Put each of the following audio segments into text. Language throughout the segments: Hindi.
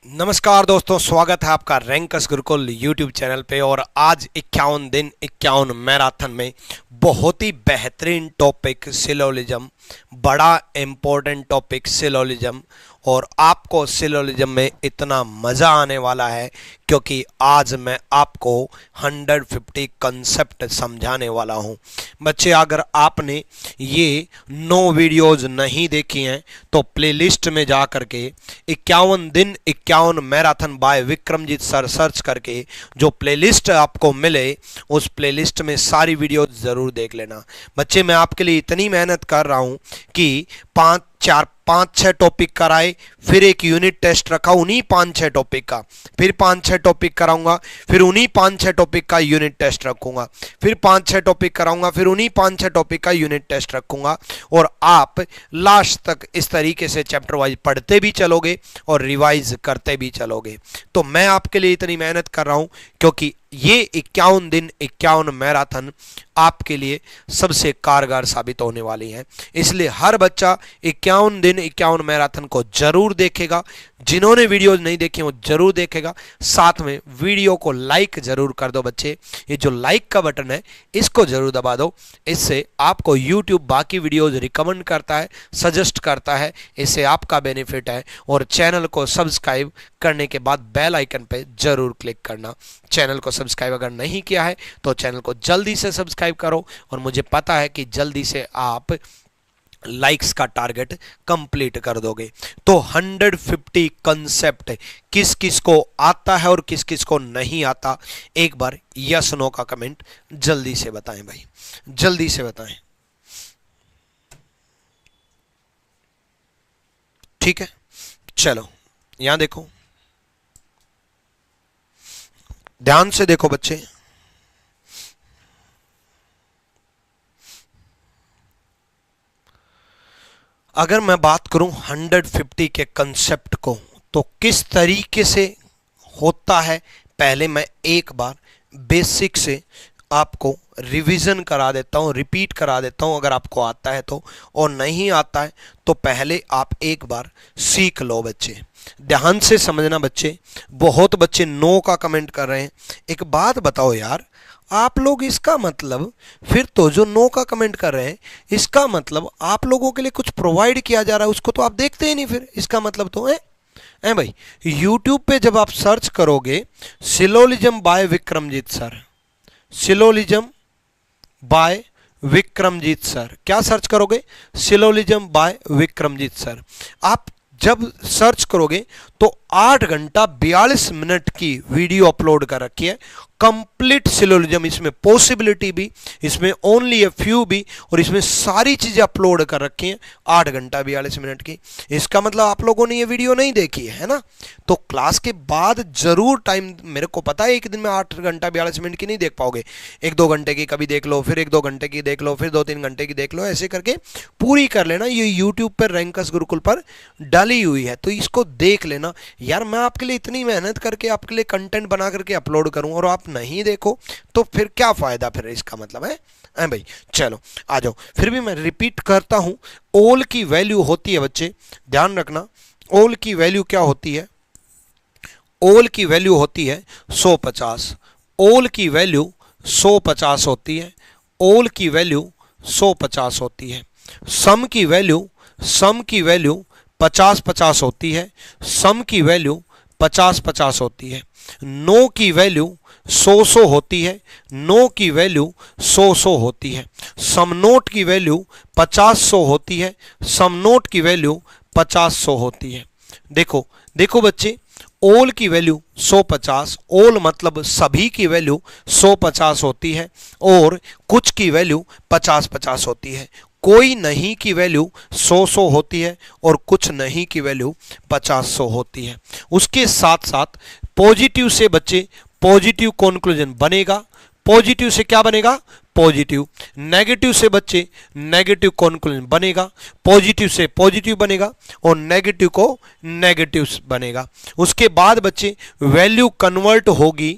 नमस्कार दोस्तों, स्वागत है आपका रैंकस गुरुकुल यूट्यूब चैनल पे। और आज 51 दिन 51 मैराथन में बहुत ही बेहतरीन टॉपिक सिलोलिज्म, बड़ा इम्पोर्टेंट टॉपिक सिलोलिज्म। और आपको सिलोलिज्म में इतना मज़ा आने वाला है क्योंकि आज मैं आपको 150 कंसेप्ट समझाने वाला हूं। बच्चे, अगर आपने ये 9 वीडियोज़ नहीं देखी हैं तो प्लेलिस्ट में जा करके 51 दिन 51 marathon by Vikramjeet sir search करके जो प्लेलिस्ट आपको मिले उस प्लेलिस्ट में सारी वीडियो ज़रूर देख लेना। बच्चे, मैं आपके लिए इतनी मेहनत कर रहा हूं कि 5-6 टॉपिक कराए, फिर एक यूनिट टेस्ट रखा उन्हीं 5-6 टॉपिक का, फिर 5-6 टॉपिक कराऊंगा, फिर उन्हीं 5-6 टॉपिक का यूनिट टेस्ट रखूंगा, फिर 5-6 टॉपिक कराऊंगा, फिर उन्हीं 5-6 टॉपिक का यूनिट टेस्ट रखूंगा। और आप लास्ट तक इस तरीके से चैप्टर वाइज पढ़ते भी चलोगे और रिवाइज करते भी चलोगे। तो मैं आपके लिए इतनी मेहनत कर रहा हूं क्योंकि ये 51 दिन 51 मैराथन आपके लिए सबसे कारगर साबित होने वाली है। इसलिए हर बच्चा 51 दिन 51 मैराथन को जरूर देखेगा। जिन्होंने वीडियोस नहीं देखे वो जरूर देखेगा। साथ में वीडियो को लाइक जरूर कर दो बच्चे। ये जो लाइक का बटन है इसको जरूर दबा दो। इससे आपको यूट्यूब बाकी वीडियोस रिकमेंड करता है, सजेस्ट करता है, इससे आपका बेनिफिट है। और चैनल को सब्सक्राइब करने के बाद बेल आइकन पे जरूर क्लिक करना। चैनल को सब्सक्राइब अगर नहीं किया है तो चैनल को जल्दी से सब्सक्राइब करो। और मुझे पता है कि जल्दी से आप लाइक्स का टारगेट कंप्लीट कर दोगे। तो 150 कंसेप्ट किस किस को आता है और किस किस को नहीं आता, एक बार यस नो का कमेंट जल्दी से बताएं भाई, जल्दी से बताएं। ठीक है, चलो यहां देखो, ध्यान से देखो बच्चे। अगर मैं बात करूं 150 के कंसेप्ट को तो किस तरीके से होता है, पहले मैं एक बार बेसिक से आपको रिवीजन करा देता हूं, रिपीट करा देता हूं अगर आपको आता है तो, और नहीं आता है तो पहले आप एक बार सीख लो बच्चे। ध्यान से समझना बच्चे। बहुत बच्चे नो का कमेंट कर रहे हैं। एक बात बताओ यार, आप लोग इसका मतलब फिर तो जो नो का कमेंट कर रहे हैं इसका मतलब आप लोगों के लिए कुछ प्रोवाइड किया जा रहा है, उसको तो आप देखते ही नहीं। फिर इसका मतलब तो है भाई, यूट्यूब पे जब आप सर्च करोगे syllogism by Vikramjeet sir, syllogism by Vikramjeet sir, क्या सर्च करोगे? Syllogism by Vikramjeet sir. आप जब सर्च करोगे तो 8 घंटा 42 मिनट की वीडियो अपलोड कर रखी है, कंप्लीट सिलोलिज्म। इसमें पॉसिबिलिटी भी, इसमें ओनली ए फ्यू भी, और इसमें सारी चीजें अपलोड कर रखी हैं 8 घंटा 42 मिनट की। इसका मतलब आप लोगों ने ये वीडियो नहीं देखी है ना? तो क्लास के बाद जरूर टाइम, मेरे को पता है एक दिन में 8 घंटा 42 मिनट की नहीं देख पाओगे, 1-2 घंटे की कभी देख लो, फिर 1-2 घंटे की देख लो, फिर 2-3 घंटे की देख लो, ऐसे करके पूरी कर लेना। ये यूट्यूब पर रैंकस गुरुकुल पर डाली हुई है तो इसको देख लेना। यार मैं आपके लिए इतनी मेहनत करके आपके लिए कंटेंट बना करके अपलोड करूं और आप नहीं देखो तो फिर क्या फायदा? फिर इसका मतलब है भाई। चलो आ जाओ, फिर भी मैं रिपीट करता हूं। ओल की वैल्यू होती है बच्चे, ध्यान रखना, ओल की वैल्यू क्या होती है? ओल की वैल्यू होती है 150। ओल की वैल्यू 150 होती है। ओल की वैल्यू 150 होती है। सम की वैल्यू 50-50 होती है। सम की वैल्यू 50-50 होती है। नो की वैल्यू 100 होती है। नो की वैल्यू 100 होती है। सम नोट की वैल्यू 50 होती है। सम नोट की वैल्यू 50 होती है। देखो देखो बच्चे, ओल की वैल्यू 150, ओल मतलब सभी की वैल्यू 150 होती है और कुछ की वैल्यू 50-50 होती है। कोई नहीं की वैल्यू 100 होती है और कुछ नहीं की वैल्यू 50 होती है। उसके साथ साथ पॉजिटिव से बच्चे पॉजिटिव कंक्लूजन बनेगा। पॉजिटिव से क्या बनेगा? पॉजिटिव। नेगेटिव से बच्चे नेगेटिव कंक्लूजन बनेगा। पॉजिटिव से पॉजिटिव बनेगा और नेगेटिव को नेगेटिव बनेगा। उसके बाद बच्चे वैल्यू कन्वर्ट होगी,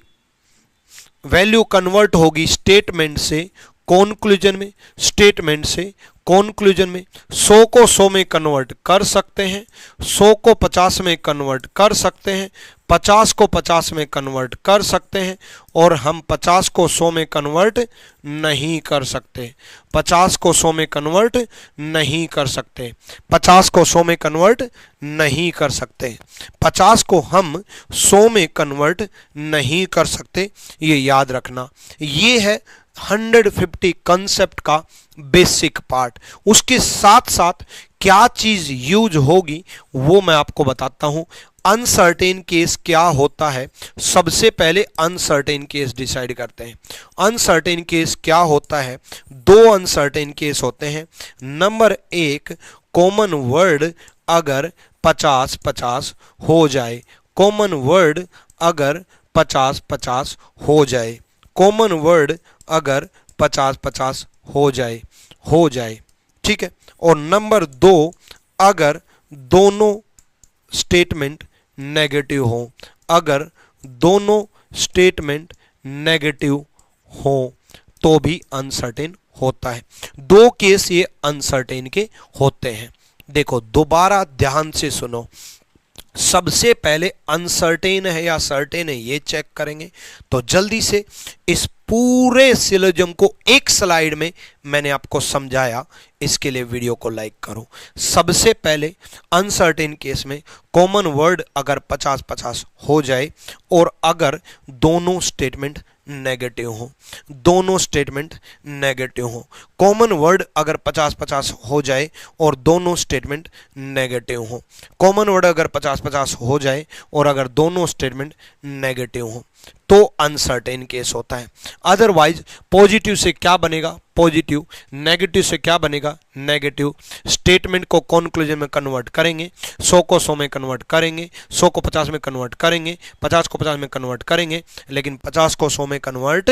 वैल्यू कन्वर्ट होगी स्टेटमेंट से कंक्लूजन में, स्टेटमेंट से कॉन्क्लूजन में 100 को 100 में कन्वर्ट कर सकते हैं, 100 को 50 में कन्वर्ट कर सकते हैं, 50 को 50 में कन्वर्ट कर सकते हैं, और हम 50 को 100 में कन्वर्ट नहीं कर सकते। 50 को 100 में कन्वर्ट नहीं कर सकते। 50 को 100 में कन्वर्ट नहीं कर सकते। 50 को हम 100 में कन्वर्ट नहीं कर सकते, ये याद रखना। ये है 150 कंसेप्ट का बेसिक पार्ट। उसके साथ साथ क्या चीज यूज होगी वो मैं आपको बताता हूं। अनसर्टेन केस क्या होता है, सबसे पहले अनसर्टेन केस डिसाइड करते हैं। अनसर्टेन केस क्या होता है, दो अनसर्टेन केस होते हैं। नंबर एक, कॉमन वर्ड अगर 50-50 हो जाए, कॉमन वर्ड अगर 50-50 हो जाए, कॉमन वर्ड अगर 50-50 हो जाए, ठीक है। और नंबर दो, अगर दोनों स्टेटमेंट नेगेटिव हो, अगर दोनों स्टेटमेंट नेगेटिव हो तो भी अनसर्टेन होता है। दो केस ये अनसर्टेन के होते हैं। देखो दोबारा ध्यान से सुनो, सबसे पहले अनसर्टेन है या सर्टेन है ये चेक करेंगे। तो जल्दी से इस पूरे सिलोजिज्म को एक स्लाइड में मैंने आपको समझाया, इसके लिए वीडियो को लाइक करो। सबसे पहले अनसर्टेन केस में कॉमन वर्ड अगर 50-50 हो जाए और अगर दोनों स्टेटमेंट नेगेटिव हो, दोनों स्टेटमेंट नेगेटिव हो। कॉमन वर्ड अगर 50-50 हो जाए और दोनों स्टेटमेंट नेगेटिव हो, कॉमन वर्ड अगर 50-50 हो जाए और अगर दोनों स्टेटमेंट नेगेटिव हो तो अनसर्टेन केस होता है। अदरवाइज पॉजिटिव से क्या बनेगा, पॉजिटिव, नेगेटिव से क्या बनेगा, नेगेटिव। स्टेटमेंट को कॉन्क्लूजन में कन्वर्ट करेंगे, 100 को 100 में कन्वर्ट करेंगे, 100 को 50 में कन्वर्ट करेंगे, 50 को 50 में कन्वर्ट करेंगे, लेकिन 50 को 100 में कन्वर्ट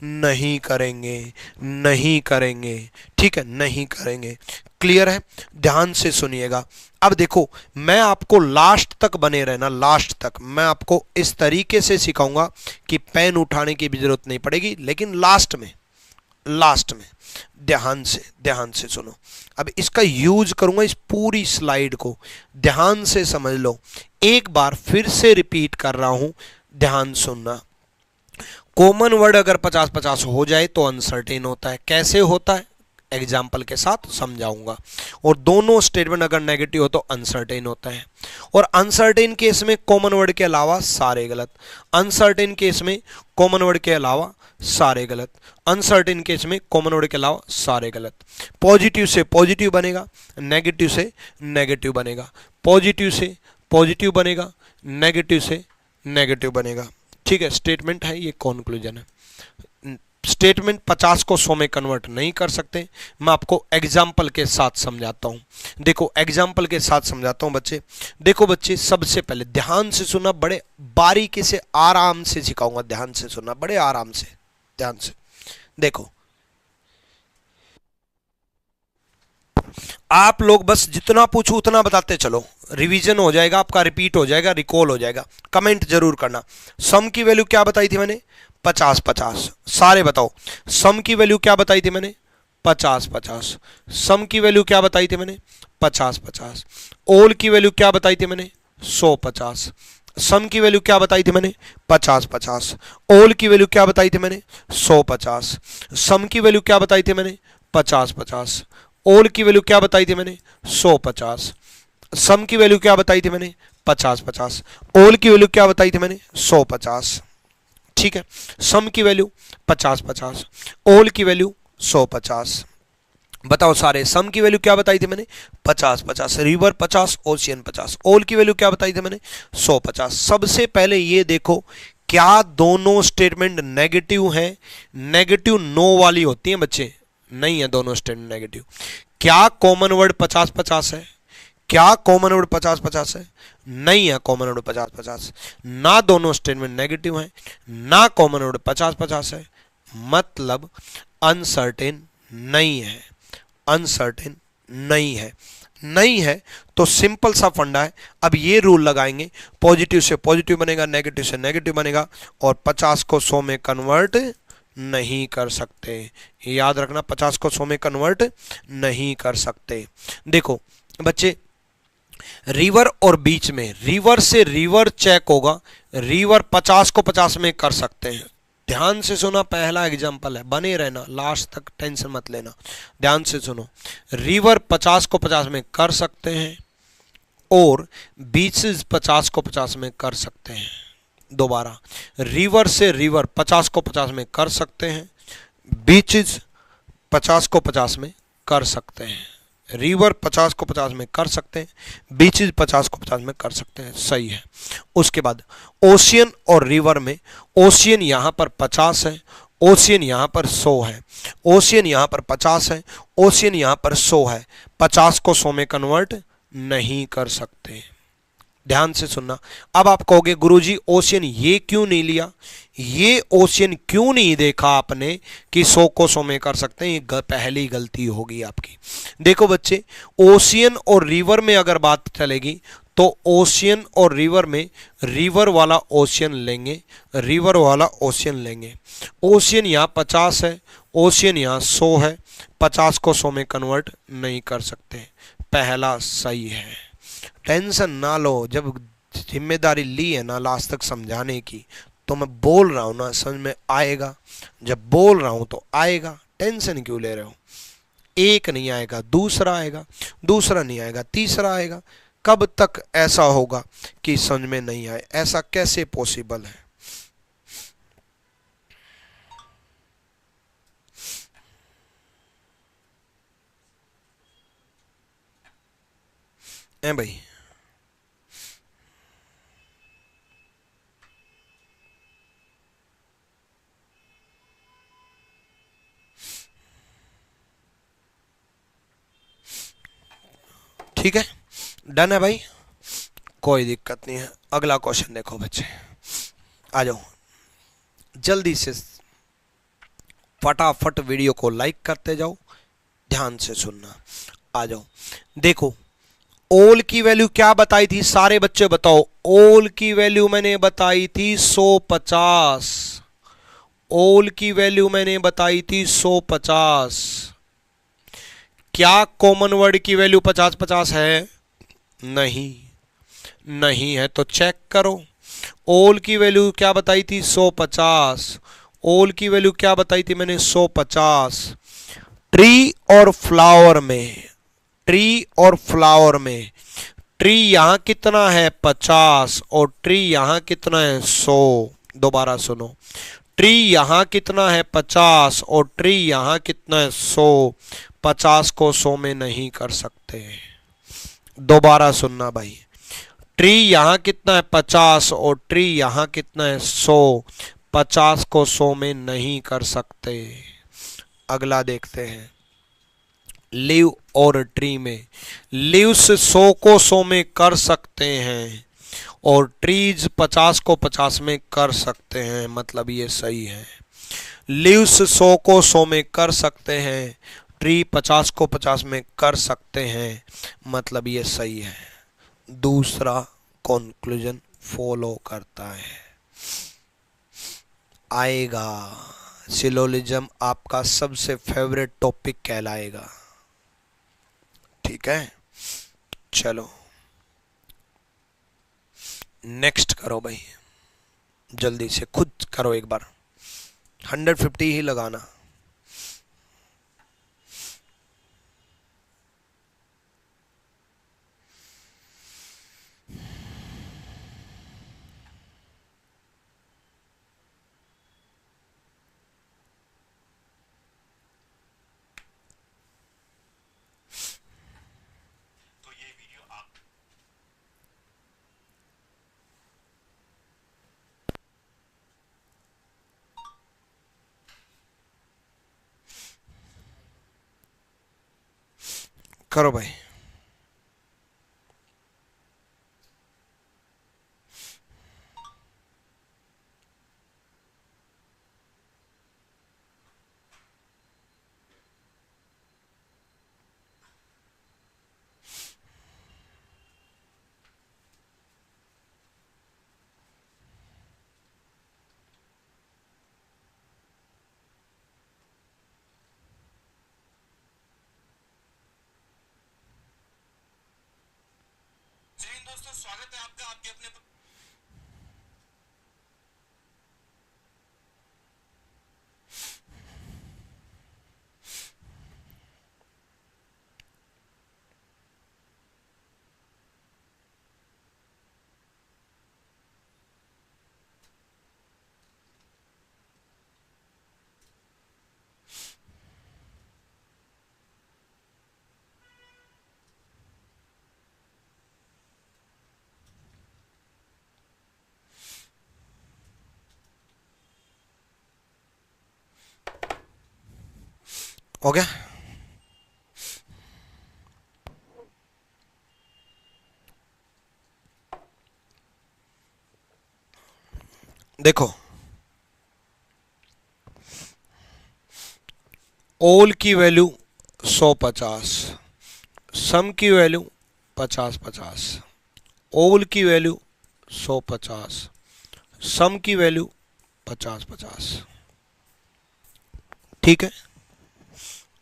नहीं करेंगे, नहीं करेंगे, ठीक है, नहीं करेंगे। क्लियर है? ध्यान से सुनिएगा। अब देखो मैं आपको लास्ट तक बने रहना, लास्ट तक मैं आपको इस तरीके से सिखाऊंगा कि पेन उठाने की भी जरूरत नहीं पड़ेगी, लेकिन लास्ट में ध्यान से सुनो। अब इसका यूज करूंगा, इस पूरी स्लाइड को ध्यान से समझ लो। एक बार फिर से रिपीट कर रहा हूं, ध्यान सुनना। कॉमन वर्ड अगर 50-50 हो जाए तो अनसर्टेन होता है। कैसे होता है एग्जाम्पल के साथ समझाऊंगा। और दोनों स्टेटमेंट अगर नेगेटिव हो तो अनसर्टेन होता है। और अनसर्टेन केस में कॉमन वर्ड के अलावा सारे गलत, अनसर्टेन केस में कॉमन वर्ड के अलावा सारे गलत, अनसर्टेन केस में कॉमन वर्ड के अलावा सारे गलत। पॉजिटिव से पॉजिटिव बनेगा, नेगेटिव से नेगेटिव बनेगा, पॉजिटिव से पॉजिटिव बनेगा, नेगेटिव से नेगेटिव बनेगा, ठीक है। स्टेटमेंट है, ये कॉन्क्लूजन है। स्टेटमेंट 50 को 100 में कन्वर्ट नहीं कर सकते। मैं आपको एग्जाम्पल के साथ समझाता हूं। देखो एग्जाम्पल के साथ समझाता हूं बच्चे। देखो बच्चे, सबसे पहले ध्यान से सुनना, बड़े बारीकी से आराम से सिखाऊंगा, ध्यान से सुनना, बड़े आराम से, ध्यान से। देखो आप लोग बस जितना पूछो उतना बताते चलो, रिवीजन हो जाएगा आपका, रिपीट हो जाएगा, रिकॉल हो जाएगा। कमेंट जरूर करना। सम की वैल्यू क्या बताई थी मैंने, 50-50। सारे बताओ सम की वैल्यू क्या बताई थी मैंने, 50-50। सम की वैल्यू क्या बताई थी मैंने, 50-50। ऑल की वैल्यू क्या बताई थी मैंने, 100-50। सम की वैल्यू क्या बताई थी मैंने, 50-50। ऑल की वैल्यू क्या बताई थी मैंने, 100-50। सम की वैल्यू क्या बताई थी मैंने, 50-50। ऑल की वैल्यू क्या बताई थी मैंने, 100-50। सम की वैल्यू क्या बताई थी मैंने, 50-50। ऑल की वैल्यू क्या बताई थी मैंने, 100-50, ठीक है। सम की वैल्यू 50-50, ऑल की वैल्यू 100-50। बताओ सारे, सम की वैल्यू क्या बताई थी मैंने, 50-50, रिवर 50, ओशियन 50। ऑल की वैल्यू क्या बताई थी मैंने, 100-50। सबसे पहले ये देखो, क्या दोनों स्टेटमेंट नेगेटिव हैं? नेगेटिव नो वाली होती हैं बच्चे, नहीं है दोनों स्टेटमेंट नेगेटिव। क्या कॉमन वर्ड 50-50 है? क्या कॉमन वर्ड 50-50 है? नहीं है कॉमन वर्ड 50-50। ना दोनों स्टेटमेंट नेगेटिव हैं, ना कॉमन वर्ड 50-50 है, मतलब अनसर्टेन नहीं है, अनसर्टेन नहीं है। नहीं है तो सिंपल सा फंडा है। अब ये रूल लगाएंगे, पॉजिटिव से पॉजिटिव बनेगा, नेगेटिव से नेगेटिव बनेगा, और 50 को 100 में कन्वर्ट नहीं कर सकते। याद रखना, 50 को 100 में कन्वर्ट नहीं कर सकते। देखो बच्चे, रिवर और बीच में, रिवर से रिवर चेक होगा, रिवर 50 को 50 में कर सकते हैं। ध्यान से सुना, पहला एग्जांपल है, बने रहना लास्ट तक, टेंशन मत लेना, ध्यान से सुनो। रिवर 50 को 50 में कर सकते हैं और बीचेस 50 को 50 में कर सकते हैं। दोबारा, रिवर से रिवर 50 को 50 में कर सकते हैं, बीचेस 50 को 50 में कर सकते हैं। रिवर 50 को 50 में कर सकते हैं, बीचेस 50 को 50 में कर सकते हैं, सही है। उसके बाद ओशियन और रिवर में, ओशियन यहां पर 50 है, ओशियन यहां पर 100 है, ओशियन यहां पर 50 है, ओशियन यहां पर 100 है, 50 को 100 में कन्वर्ट नहीं कर सकते। ध्यान से सुनना। अब आप कहोगे गुरुजी ओशियन ये क्यों नहीं लिया, ये ओशियन क्यों नहीं देखा आपने कि 100 को 100 में कर सकते हैं, ये पहली गलती होगी आपकी। देखो बच्चे, ओशियन और रिवर में अगर बात चलेगी तो ओशियन और रिवर में रिवर वाला ओशियन लेंगे, रिवर वाला ओशियन लेंगे। ओशियन यहाँ 50 है, ओशियन यहाँ 100 है, 50 को 100 में कन्वर्ट नहीं कर सकते, पहला सही है। टेंशन ना लो, जब जिम्मेदारी ली है ना लास्ट तक समझाने की, तो मैं बोल रहा हूं ना, समझ में आएगा। जब बोल रहा हूं तो आएगा, टेंशन क्यों ले रहे हो। एक नहीं आएगा दूसरा आएगा, दूसरा नहीं आएगा तीसरा आएगा। कब तक ऐसा होगा कि समझ में नहीं आए, ऐसा कैसे पॉसिबल है। भाई ठीक है, डन है भाई, कोई दिक्कत नहीं है। अगला क्वेश्चन देखो बच्चे, आ जाओ जल्दी से, फटाफट वीडियो को लाइक करते जाओ, ध्यान से सुनना। आ जाओ, देखो ओल की वैल्यू क्या बताई थी, सारे बच्चे बताओ। ओल की वैल्यू मैंने बताई थी 150, ओल की वैल्यू मैंने बताई थी 150। क्या कॉमन वर्ड की वैल्यू 50-50 है? नहीं, नहीं है तो चेक करो। ओल की वैल्यू क्या बताई थी 150, ओल की वैल्यू क्या बताई थी मैंने 150। ट्री और फ्लावर में, ट्री और फ्लावर में, ट्री यहां कितना है 50 और ट्री यहां कितना है 100। दोबारा सुनो, ट्री यहां कितना है 50 और ट्री यहां कितना है 100, 50 को 100 में नहीं कर सकते। दोबारा सुनना भाई, ट्री यहां कितना है 50 और ट्री यहां कितना है 100, 50 को 100 में नहीं कर सकते। अगला देखते हैं, लिव और ट्री में, लिव्स 100 को 100 में कर सकते हैं और ट्रीज 50 को 50 में कर सकते हैं, मतलब ये सही है। लिव्स 100 को 100 में कर सकते हैं, ट्री 50 को 50 में कर सकते हैं, मतलब ये सही है। दूसरा कंक्लूजन फॉलो करता है, आएगा। सिलोजिज्म आपका सबसे फेवरेट टॉपिक कहलाएगा, ठीक है। चलो नेक्स्ट करो भाई, जल्दी से खुद करो एक बार, 150 ही लगाना। करो भाई। स्वागत है आपका आपके अपने हो गया। देखो ऑल की वैल्यू 150, सम की वैल्यू 50-50, ऑल की वैल्यू 150, सम की वैल्यू 50-50। ठीक है,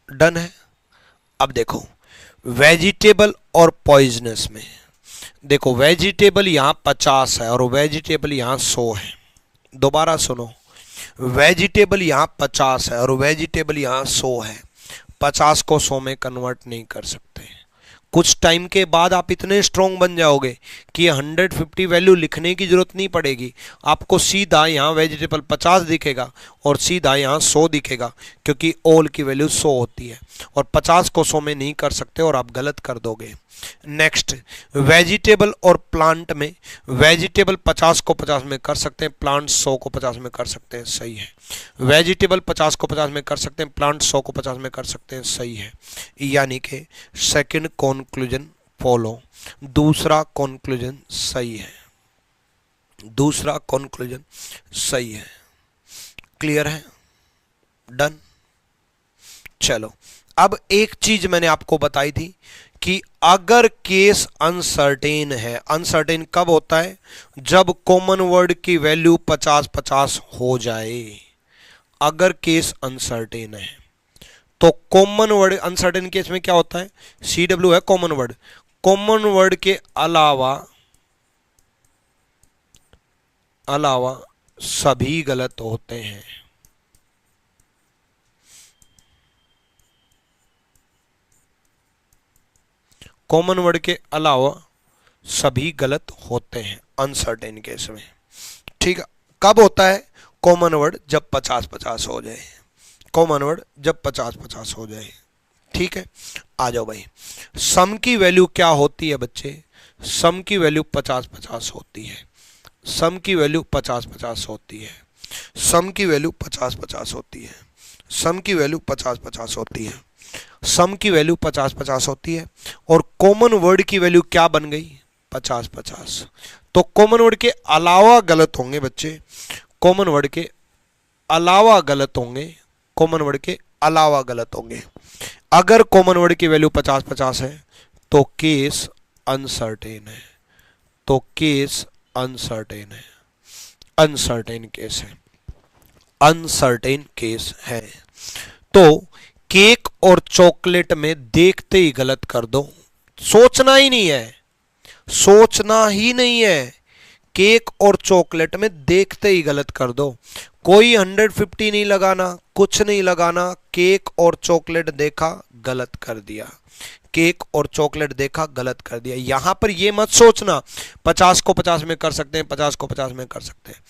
डन है। अब देखो वेजिटेबल और पॉइजनस में, देखो वेजिटेबल यहां 50 है और वेजिटेबल यहां 100 है। दोबारा सुनो, वेजिटेबल यहां 50 है और वेजिटेबल यहां 100 है। 50 को 100 में कन्वर्ट नहीं कर सकते। कुछ टाइम के बाद आप इतने स्ट्रॉन्ग बन जाओगे कि 150 वैल्यू लिखने की जरूरत नहीं पड़ेगी। आपको सीधा यहाँ वेजिटेबल 50 दिखेगा और सीधा यहाँ 100 दिखेगा, क्योंकि ऑल की वैल्यू 100 होती है और 50 को 100 में नहीं कर सकते और आप गलत कर दोगे। नेक्स्ट, वेजिटेबल और प्लांट में, वेजिटेबल 50 को 50 में कर सकते हैं, प्लांट 100 को 50 में कर सकते हैं, सही है। वेजिटेबल 50 को 50 में कर सकते हैं, प्लांट 100 को 50 में कर सकते हैं, सही है। यानी कि सेकंड कॉन्क्लूजन फॉलो, दूसरा कॉन्क्लूजन सही है, दूसरा कॉन्क्लूजन सही है। क्लियर है, डन। चलो, अब एक चीज मैंने आपको बताई थी कि अगर केस अनसर्टेन है, अनसर्टेन कब होता है? जब कॉमन वर्ड की वैल्यू 50-50 हो जाए। अगर केस अनसर्टेन है तो कॉमन वर्ड, अनसर्टेन केस में क्या होता है? CW है कॉमन वर्ड, कॉमन वर्ड के अलावा सभी गलत होते हैं। कॉमन वर्ड के अलावा सभी गलत होते हैं अनसर्टेन केस में। ठीक है, कब होता है? कॉमन वर्ड जब 50-50 हो जाए, कॉमन वर्ड जब 50-50 हो जाए। ठीक है, आ जाओ भाई। सम की वैल्यू क्या होती है बच्चे? सम की वैल्यू 50-50 होती है, सम की वैल्यू 50-50 होती है, सम की वैल्यू 50-50 होती है, सम की वैल्यू 50-50 होती है, सम की वैल्यू 50-50 होती है। और कॉमन वर्ड की वैल्यू क्या बन गई? 50-50। तो कॉमन वर्ड के अलावा गलत होंगे बच्चे, कॉमन वर्ड के अलावा गलत होंगे, कॉमन वर्ड के अलावा गलत होंगे। अगर कॉमन वर्ड की वैल्यू 50-50 है तो केस अनसर्टेन है, तो केस अनसर्टेन है, अनसर्टेन केस है, अनसर्टेन केस है। तो केक और चॉकलेट में देखते ही गलत कर दो, सोचना ही नहीं है, सोचना ही नहीं है। केक और चॉकलेट में देखते ही गलत कर दो, कोई 150 नहीं लगाना, कुछ नहीं लगाना। केक और चॉकलेट देखा, गलत कर दिया, केक और चॉकलेट देखा, गलत कर दिया। यहां पर ये मत सोचना 50 को 50 में कर सकते हैं, 50 को 50 में कर सकते हैं।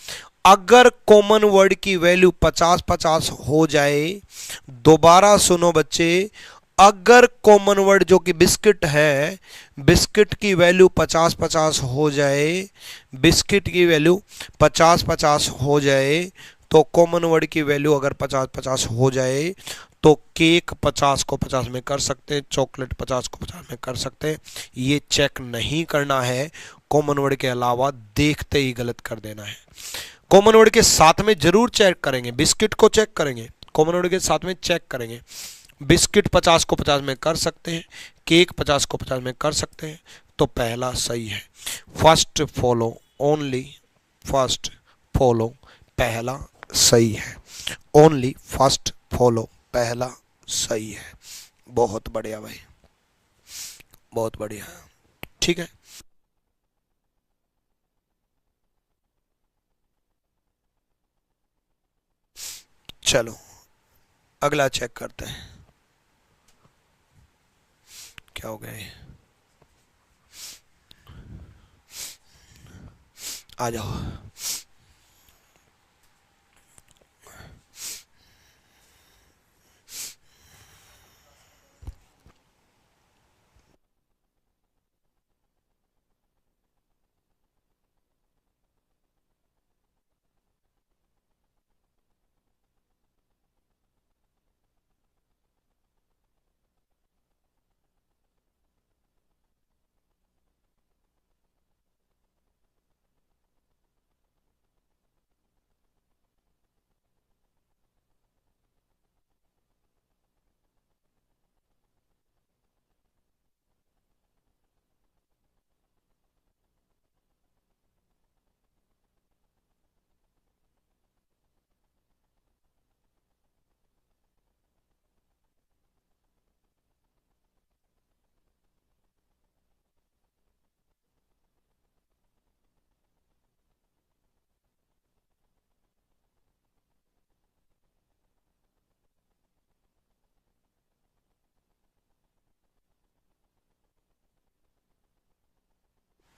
अगर कॉमन वर्ड की वैल्यू 50-50 हो जाए, दोबारा सुनो बच्चे, अगर कॉमन वर्ड जो कि बिस्किट है, बिस्किट की वैल्यू 50-50 हो जाए, बिस्किट की वैल्यू 50-50 हो जाए, तो कॉमन वर्ड की वैल्यू अगर 50-50 हो जाए तो केक 50 को 50 में कर सकते हैं, चॉकलेट 50 को 50 में कर सकते हैं। ये चेक नहीं करना है, कॉमन वर्ड के अलावा देखते ही गलत कर देना है। कॉमन वर्ड के साथ में जरूर चेक करेंगे, बिस्किट को चेक करेंगे, कॉमन वर्ड के साथ में चेक करेंगे। बिस्किट 50 को 50 में कर सकते हैं, केक 50 को 50 में कर सकते हैं, तो पहला सही है। First follow only, first follow पहला सही है, ओनली फर्स्ट फॉलो पहला सही है। बहुत बढ़िया भाई, बहुत बढ़िया, ठीक है। चलो अगला चेक करते हैं क्या हो गया। आ जाओ।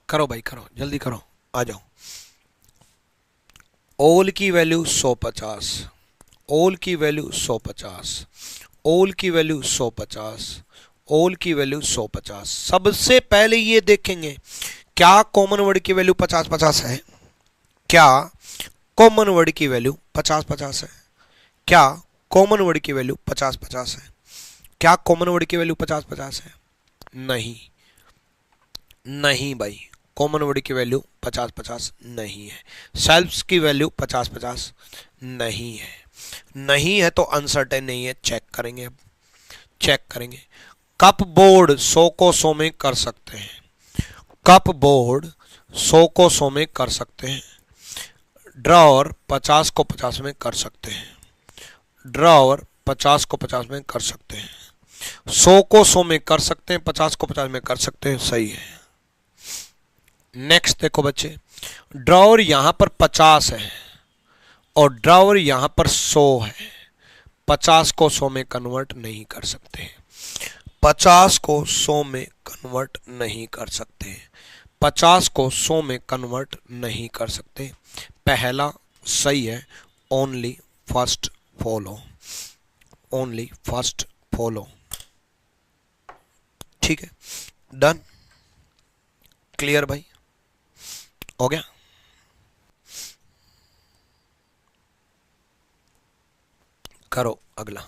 करो भाई करो, जल्दी करो, आ जाओ। ओल की वैल्यू 150, ओल की वैल्यू 150, ओल की वैल्यू 150, ओल की वैल्यू 150। सबसे पहले ये देखेंगे क्या कॉमन वर्ड की वैल्यू 50-50 है, क्या कॉमन वर्ड की वैल्यू 50-50 है, क्या कॉमन वर्ड की वैल्यू 50-50 है, क्या कॉमन वर्ड की वैल्यू 50-50 है। नहीं, नहीं भाई, कॉमन वर्ड की वैल्यू 50-50 नहीं है। सेल्फ्स की वैल्यू 50-50 नहीं है। नहीं है तो अनसर्टेन नहीं है। चेक करेंगे, अब चेक करेंगे। कप बोर्ड 100 को 100 में कर सकते हैं, कप बोर्ड 100 को 100 में कर सकते हैं। ड्रॉवर 50 को 50 में कर सकते हैं, ड्रॉवर 50 को 50 में कर सकते हैं। 100 को 100 में कर सकते हैं, 50 को 50 में कर सकते हैं, सही है। नेक्स्ट देखो बच्चे, ड्रॉवर यहां पर 50 है और ड्रॉवर यहां पर 100 है, 50 को 100 में कन्वर्ट नहीं कर सकते, 50 को 100 में कन्वर्ट नहीं कर सकते, 50 को 100 में कन्वर्ट नहीं कर सकते। पहला सही है, only first follow, only first follow. ठीक है, डन, क्लियर भाई, हो गया। करो अगला।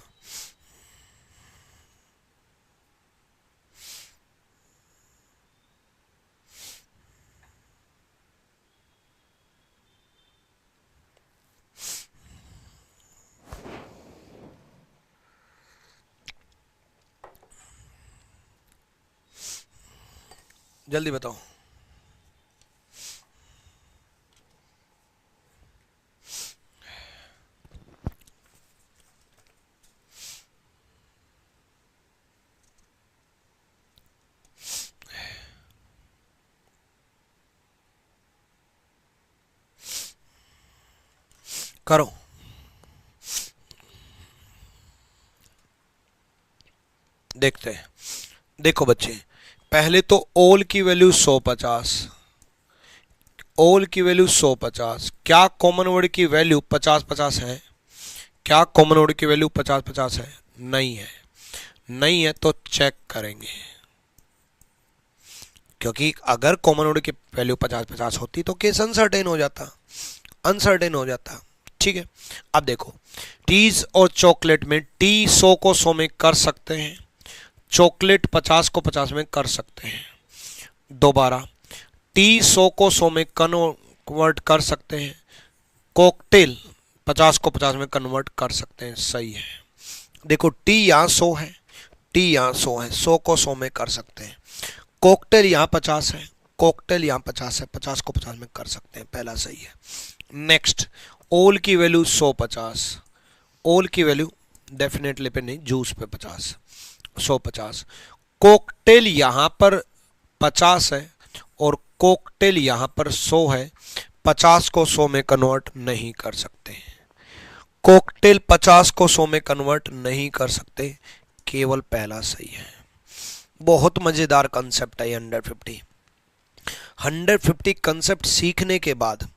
जल्दी बताओ। करो, देखते हैं। देखो बच्चे, पहले तो ओल की वैल्यू 150, ओल की वैल्यू 150, क्या कॉमन वर्ड की वैल्यू 50-50 है, क्या कॉमन वर्ड की वैल्यू 50-50 है। नहीं है, नहीं है तो चेक करेंगे, क्योंकि अगर कॉमन वर्ड की वैल्यू 50-50 होती तो केस अनसर्टेन हो जाता, अनसर्टेन हो जाता। ठीक है, अब देखो, टीज और चॉकलेट में टी 100 को 100 में कर सकते हैं, चॉकलेट 50 को 50 में कर सकते हैं। दोबारा, टी 100 को 100 में कन्वर्ट कर सकते हैं, कॉकटेल 50 को 50 में कन्वर्ट कर सकते हैं, सही है। देखो टी यहाँ 100 है, टी यहाँ 100 है, 100 को 100 में कर सकते हैं। कॉकटेल यहाँ 50 है, कॉकटेल यहाँ 50 है, 50 को 50 में कर सकते हैं, पहला सही है। नेक्स्ट, ओल की वैल्यू 150, ओल की वैल्यू डेफिनेटली पे नहीं, जूस पे 50, 150। कॉकटेल यहाँ पर 50 है और कॉकटेल यहाँ पर 100 है, 50 को 100 में कन्वर्ट नहीं कर सकते हैं। कॉकटेल 50 को 100 में कन्वर्ट नहीं कर सकते, केवल पहला सही है। बहुत मजेदार कंसेप्ट है 150 कंसेप्ट सीखने के बाद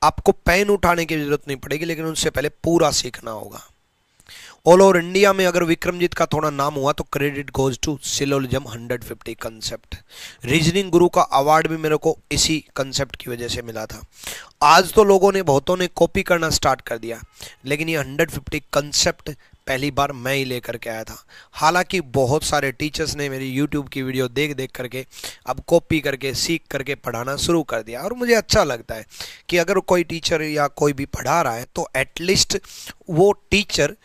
आपको पेन उठाने की जरूरत नहीं पड़ेगी, लेकिन उससे पहले पूरा सीखना होगा। ऑल ओवर इंडिया में अगर विक्रमजीत का थोड़ा नाम हुआ तो credit goes to syllogism 150 concept. Reasoning गुरु का अवार्ड भी मेरे को इसी कंसेप्ट की वजह से मिला था। आज तो लोगों ने बहुतों ने कॉपी करना स्टार्ट कर दिया, लेकिन ये 150 कंसेप्ट पहली बार मैं ही लेकर के आया था। हालांकि बहुत सारे टीचर्स ने मेरी यूट्यूब की वीडियो देख देख करके अब कॉपी करके सीख करके पढ़ाना शुरू कर दिया, और मुझे अच्छा लगता है कि अगर कोई टीचर या कोई भी पढ़ा रहा है तो एटलीस्ट वो टीचर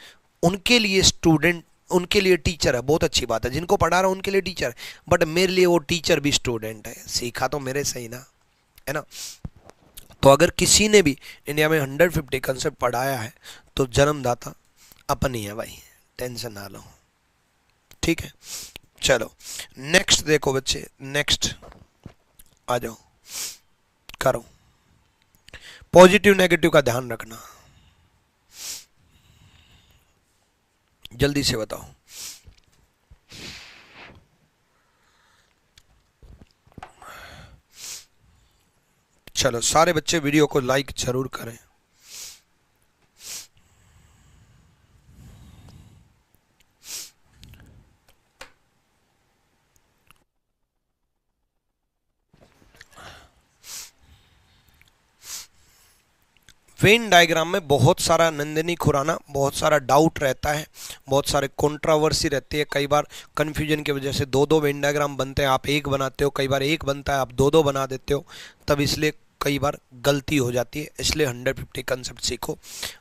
उनके लिए स्टूडेंट, उनके लिए टीचर है, बहुत अच्छी बात है। जिनको पढ़ा रहा हूँ उनके लिए टीचर, बट मेरे लिए वो टीचर भी स्टूडेंट है, सीखा तो मेरे से ही ना, है ना। तो अगर किसी ने भी इंडिया में 150 कंसेप्ट पढ़ाया है तो जन्मदाता अपन ही है भाई, टेंशन ना लो, ठीक है। चलो नेक्स्ट देखो बच्चे, नेक्स्ट आ जाओ, करो। पॉजिटिव नेगेटिव का ध्यान रखना, जल्दी से बताओ। चलो सारे बच्चे वीडियो को लाइक जरूर करें। वेन डायग्राम में बहुत सारा नंदिनी खुराना, बहुत सारा डाउट रहता है, बहुत सारे कंट्रोवर्सी रहती है। कई बार कन्फ्यूजन की वजह से दो दो वेन डायग्राम बनते हैं, आप एक बनाते हो, कई बार एक बनता है आप दो दो बना देते हो, तब इसलिए कई बार गलती हो जाती है। इसलिए 150 कंसेप्ट सीखो।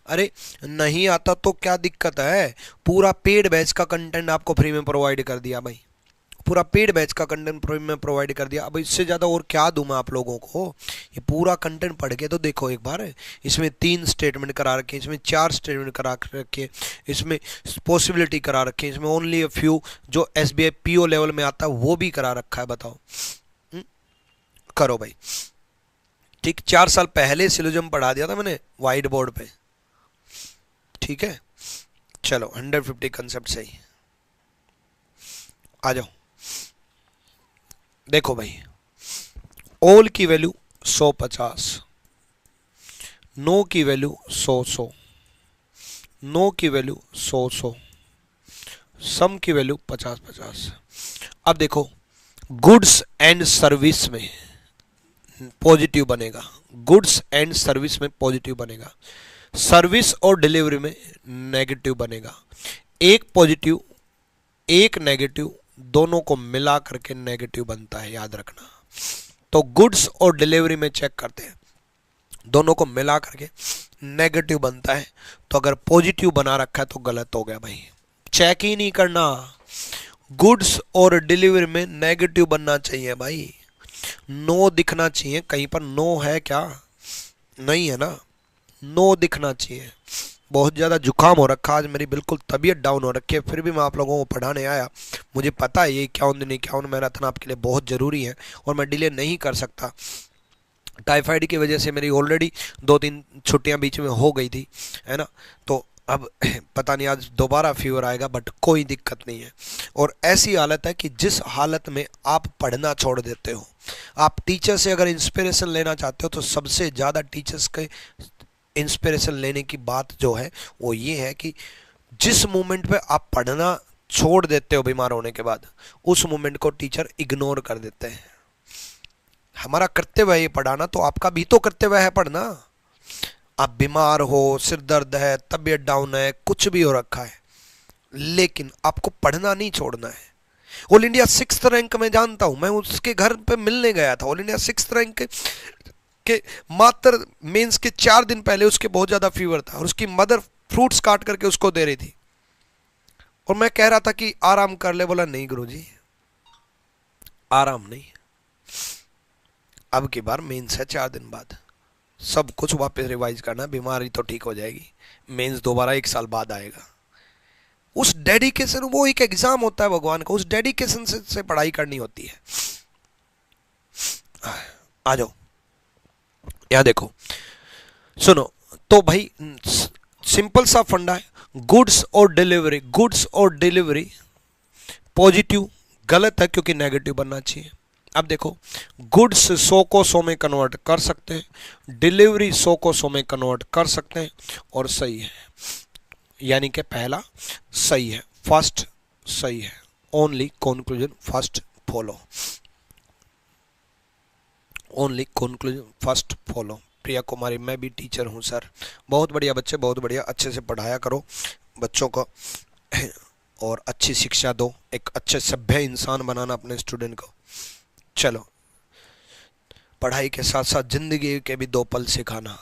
अरे नहीं आता तो क्या दिक्कत है, पूरा पेड बैच का कंटेंट आपको फ्री में प्रोवाइड कर दिया भाई, पूरा पेड बैच का कंटेंट फ्री में प्रोवाइड कर दिया। अब इससे ज़्यादा और क्या दूँ मैं आप लोगों को। ये पूरा कंटेंट पढ़ के तो देखो एक बार, इसमें 3 स्टेटमेंट करा रखे, इसमें 4 स्टेटमेंट करा रखे, इसमें पॉसिबिलिटी करा रखे, इसमें ओनली अ फ्यू जो SBI PO लेवल में आता है वो भी करा रखा है। बताओ करो भाई, ठीक। 4 साल पहले सिलोजिज्म पढ़ा दिया था मैंने वाइट बोर्ड पे, ठीक है। चलो 150 कंसेप्ट सही, आ जाओ। देखो भाई, ऑल की वैल्यू 150, नो की वैल्यू 100, नो की वैल्यू 100, सम की वैल्यू 50। अब देखो गुड्स एंड सर्विस में पॉजिटिव बनेगा, गुड्स एंड सर्विस में पॉजिटिव बनेगा, सर्विस और डिलीवरी में नेगेटिव बनेगा। एक पॉजिटिव एक नेगेटिव दोनों को मिला करके नेगेटिव बनता है, याद रखना। तो गुड्स और डिलीवरी में चेक करते हैं, दोनों को मिला करके नेगेटिव बनता है। तो अगर पॉजिटिव बना रखा है तो गलत हो गया भाई, चेक ही नहीं करना। गुड्स और डिलीवरी में नेगेटिव बनना चाहिए भाई, नो दिखना चाहिए। कहीं पर नो है क्या? नहीं है ना, नो दिखना चाहिए। बहुत ज़्यादा जुकाम हो रखा, आज मेरी बिल्कुल तबीयत डाउन हो रखी है, फिर भी मैं आप लोगों को पढ़ाने आया। मुझे पता है ये 51 दिन 51 मैराथन आपके लिए बहुत ज़रूरी है और मैं डिले नहीं कर सकता। टाइफाइड की वजह से मेरी ऑलरेडी 2-3 छुट्टियां बीच में हो गई थी, है ना। तो अब पता नहीं आज दोबारा फीवर आएगा, बट कोई दिक्कत नहीं है। और ऐसी हालत है कि जिस हालत में आप पढ़ना छोड़ देते हो, आप टीचर से अगर इंस्पिरेशन लेना चाहते हो तो सबसे ज़्यादा टीचर्स के इंस्पिरेशन लेने की बात जो है वो ये है कि जिस मोमेंट पे आप पढ़ना छोड़ देते हो बीमार होने के बाद, उस मोमेंट को टीचर इग्नोर कर देते हैं। हमारा कर्तव्य है ये पढ़ाना, तो आपका भी तो कर्तव्य है पढ़ना। आप बीमार हो, सिर दर्द है, तबीयत डाउन है, कुछ भी हो रखा है, लेकिन आपको पढ़ना नहीं छोड़ना है। ऑल इंडिया 6th रैंक में जानता हूं, मैं उसके घर पे मिलने गया था। ऑल इंडिया 6th रैंक के मात्र मेंस के 4 दिन पहले उसके बहुत ज़्यादा फीवर था और उसकी मदर फ्रूट्स काट करके उसको दे रही थी और मैं कह रहा था कि आराम कर ले। बोला नहीं गुरुजी आराम नहीं, अब की बार मेंस है 4 दिन बाद, सब कुछ वापस रिवाइज करना, बीमारी तो ठीक हो जाएगी, मेंस दोबारा 1 साल बाद आएगा। उस डेडिकेशन, वो एक एग्जाम होता है भगवान का, उस डेडिकेशन से पढ़ाई करनी होती है। आ जाओ यहाँ देखो, सुनो। तो भाई सिंपल सा फंडा है, गुड्स और डिलीवरी, गुड्स और डिलीवरी पॉजिटिव गलत है क्योंकि नेगेटिव बनना चाहिए। अब देखो, गुड्स 100 को 100 में कन्वर्ट कर सकते हैं, डिलीवरी 100 को 100 में कन्वर्ट कर सकते हैं और सही है, यानी कि पहला सही है, फर्स्ट सही है। Only conclusion first follow, only conclusion first follow. Priya Kumari, मैं भी टीचर हूँ सर। बहुत बढ़िया बच्चे, बहुत बढ़िया, अच्छे से पढ़ाया करो बच्चों को और अच्छी शिक्षा दो, एक अच्छे सभ्य इंसान बनाना अपने स्टूडेंट को। चलो, पढ़ाई के साथ साथ जिंदगी के भी 2 पल सिखाना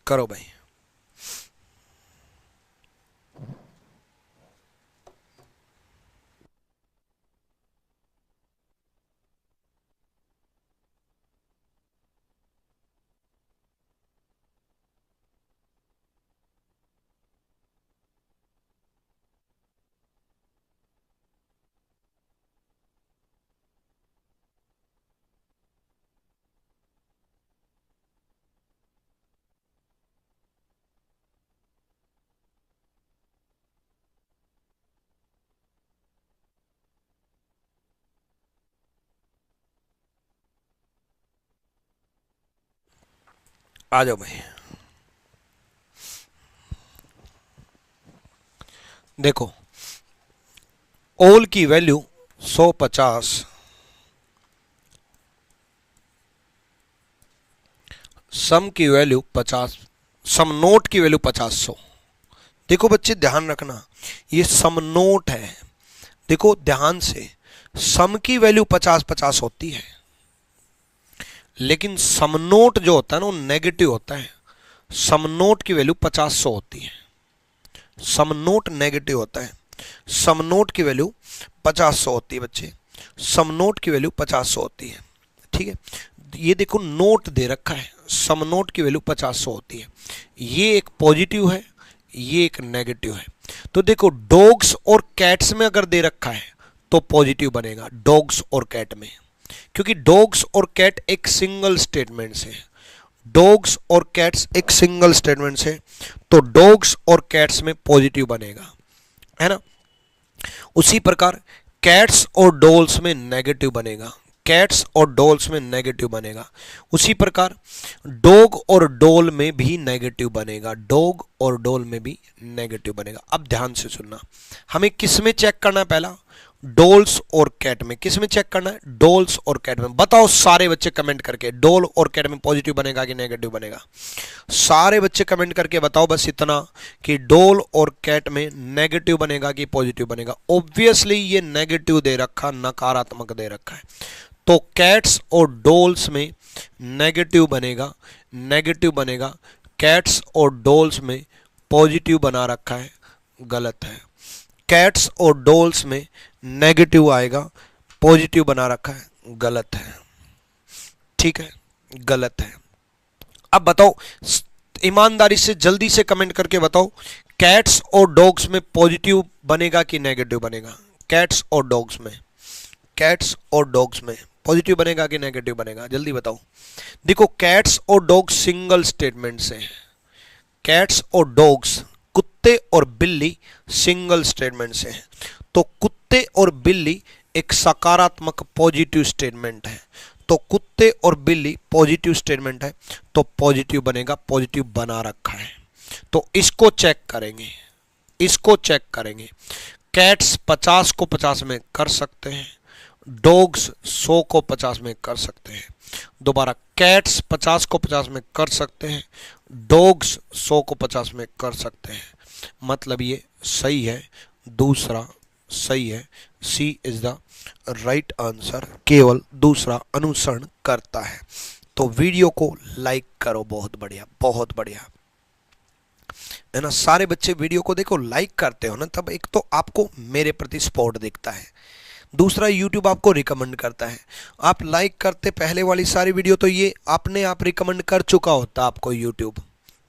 करो भाई। आ जाओ भाई। देखो, ऑल की वैल्यू 150, सम की वैल्यू 50, सम नोट की वैल्यू 50 100। देखो बच्चे ध्यान रखना, ये सम नोट है। देखो ध्यान से, सम की वैल्यू 50-50 होती है, लेकिन सम नोट जो होता है ना वो नेगेटिव होता है। सम नोट की वैल्यू 50-100 होती है, सम नोट नेगेटिव होता है। सम नोट की वैल्यू 50-100 होती है बच्चे, सम नोट की वैल्यू 50-100 होती है। ठीक है, ये देखो नोट दे रखा है, सम नोट की वैल्यू 50-100 होती है। ये एक पॉजिटिव है, ये एक नेगेटिव है। तो देखो, डॉग्स और कैट्स में अगर दे रखा है तो पॉजिटिव बनेगा, डॉग्स और कैट में, क्योंकि डॉग्स और कैट एक सिंगल स्टेटमेंट से, डॉग्स और कैट्स एक सिंगल स्टेटमेंट से, तो डॉग्स और कैट्स में पॉजिटिव बनेगा, है ना। उसी प्रकार कैट्स और डॉल्स में नेगेटिव बनेगा, कैट्स और डॉल्स में नेगेटिव बनेगा। उसी प्रकार डॉग और डॉल में भी नेगेटिव बनेगा, डॉग और डॉल में भी नेगेटिव बनेगा। अब ध्यान से सुनना, हमें किस में चेक करना है? पहला डॉल्स और कैट में। किस में चेक करना है? डॉल्स और कैट में। बताओ सारे बच्चे कमेंट करके, डॉल और कैट में पॉजिटिव बनेगा कि नेगेटिव बनेगा? सारे बच्चे कमेंट करके बताओ बस इतना कि डॉल और कैट में नेगेटिव बनेगा कि पॉजिटिव बनेगा। ऑब्वियसली ये नेगेटिव दे रखा, नकारात्मक दे रखा है, तो कैट्स और डॉल्स में नेगेटिव बनेगा, नेगेटिव बनेगा। कैट्स और डॉल्स में पॉजिटिव बना रखा है, गलत है। कैट्स और डॉल्स में नेगेटिव आएगा, पॉजिटिव बना रखा है, गलत है। ठीक है, गलत है। अब बताओ ईमानदारी से, जल्दी से कमेंट करके बताओ, कैट्स और डॉग्स में पॉजिटिव बनेगा कि नेगेटिव बनेगा? कैट्स और डॉग्स में, कैट्स और डॉग्स में पॉजिटिव बनेगा कि नेगेटिव बनेगा? जल्दी बताओ। देखो, कैट्स और डॉग्स सिंगल स्टेटमेंट से हैं। कैट्स और डॉग्स, कुत्ते और बिल्ली सिंगल स्टेटमेंट से हैं, तो कुत्ते और बिल्ली एक सकारात्मक पॉजिटिव स्टेटमेंट है, तो कुत्ते और बिल्ली पॉजिटिव स्टेटमेंट है, तो पॉजिटिव बनेगा, पॉजिटिव बना रखा है। तो इसको चेक करेंगे, इसको चेक करेंगे। कैट्स 50 को 50 में कर सकते हैं, डॉग्स 100 को 50 में कर सकते हैं। दोबारा, कैट्स 50 को 50 में कर सकते हैं, डॉग्स 100 को 50 में कर सकते हैं। मतलब ये सही है, दूसरा सही है। सी इज द राइट आंसर, केवल दूसरा अनुसरण करता है। तो वीडियो को लाइक करो, बहुत बढ़िया, बहुत बढ़िया, है ना। सारे बच्चे वीडियो को देखो, लाइक करते हो ना, तब एक तो आपको मेरे प्रति सपोर्ट दिखता है, दूसरा YouTube आपको रिकमेंड करता है। आप लाइक करते पहले वाली सारी वीडियो तो ये अपने आप रिकमेंड कर चुका होता आपको YouTube,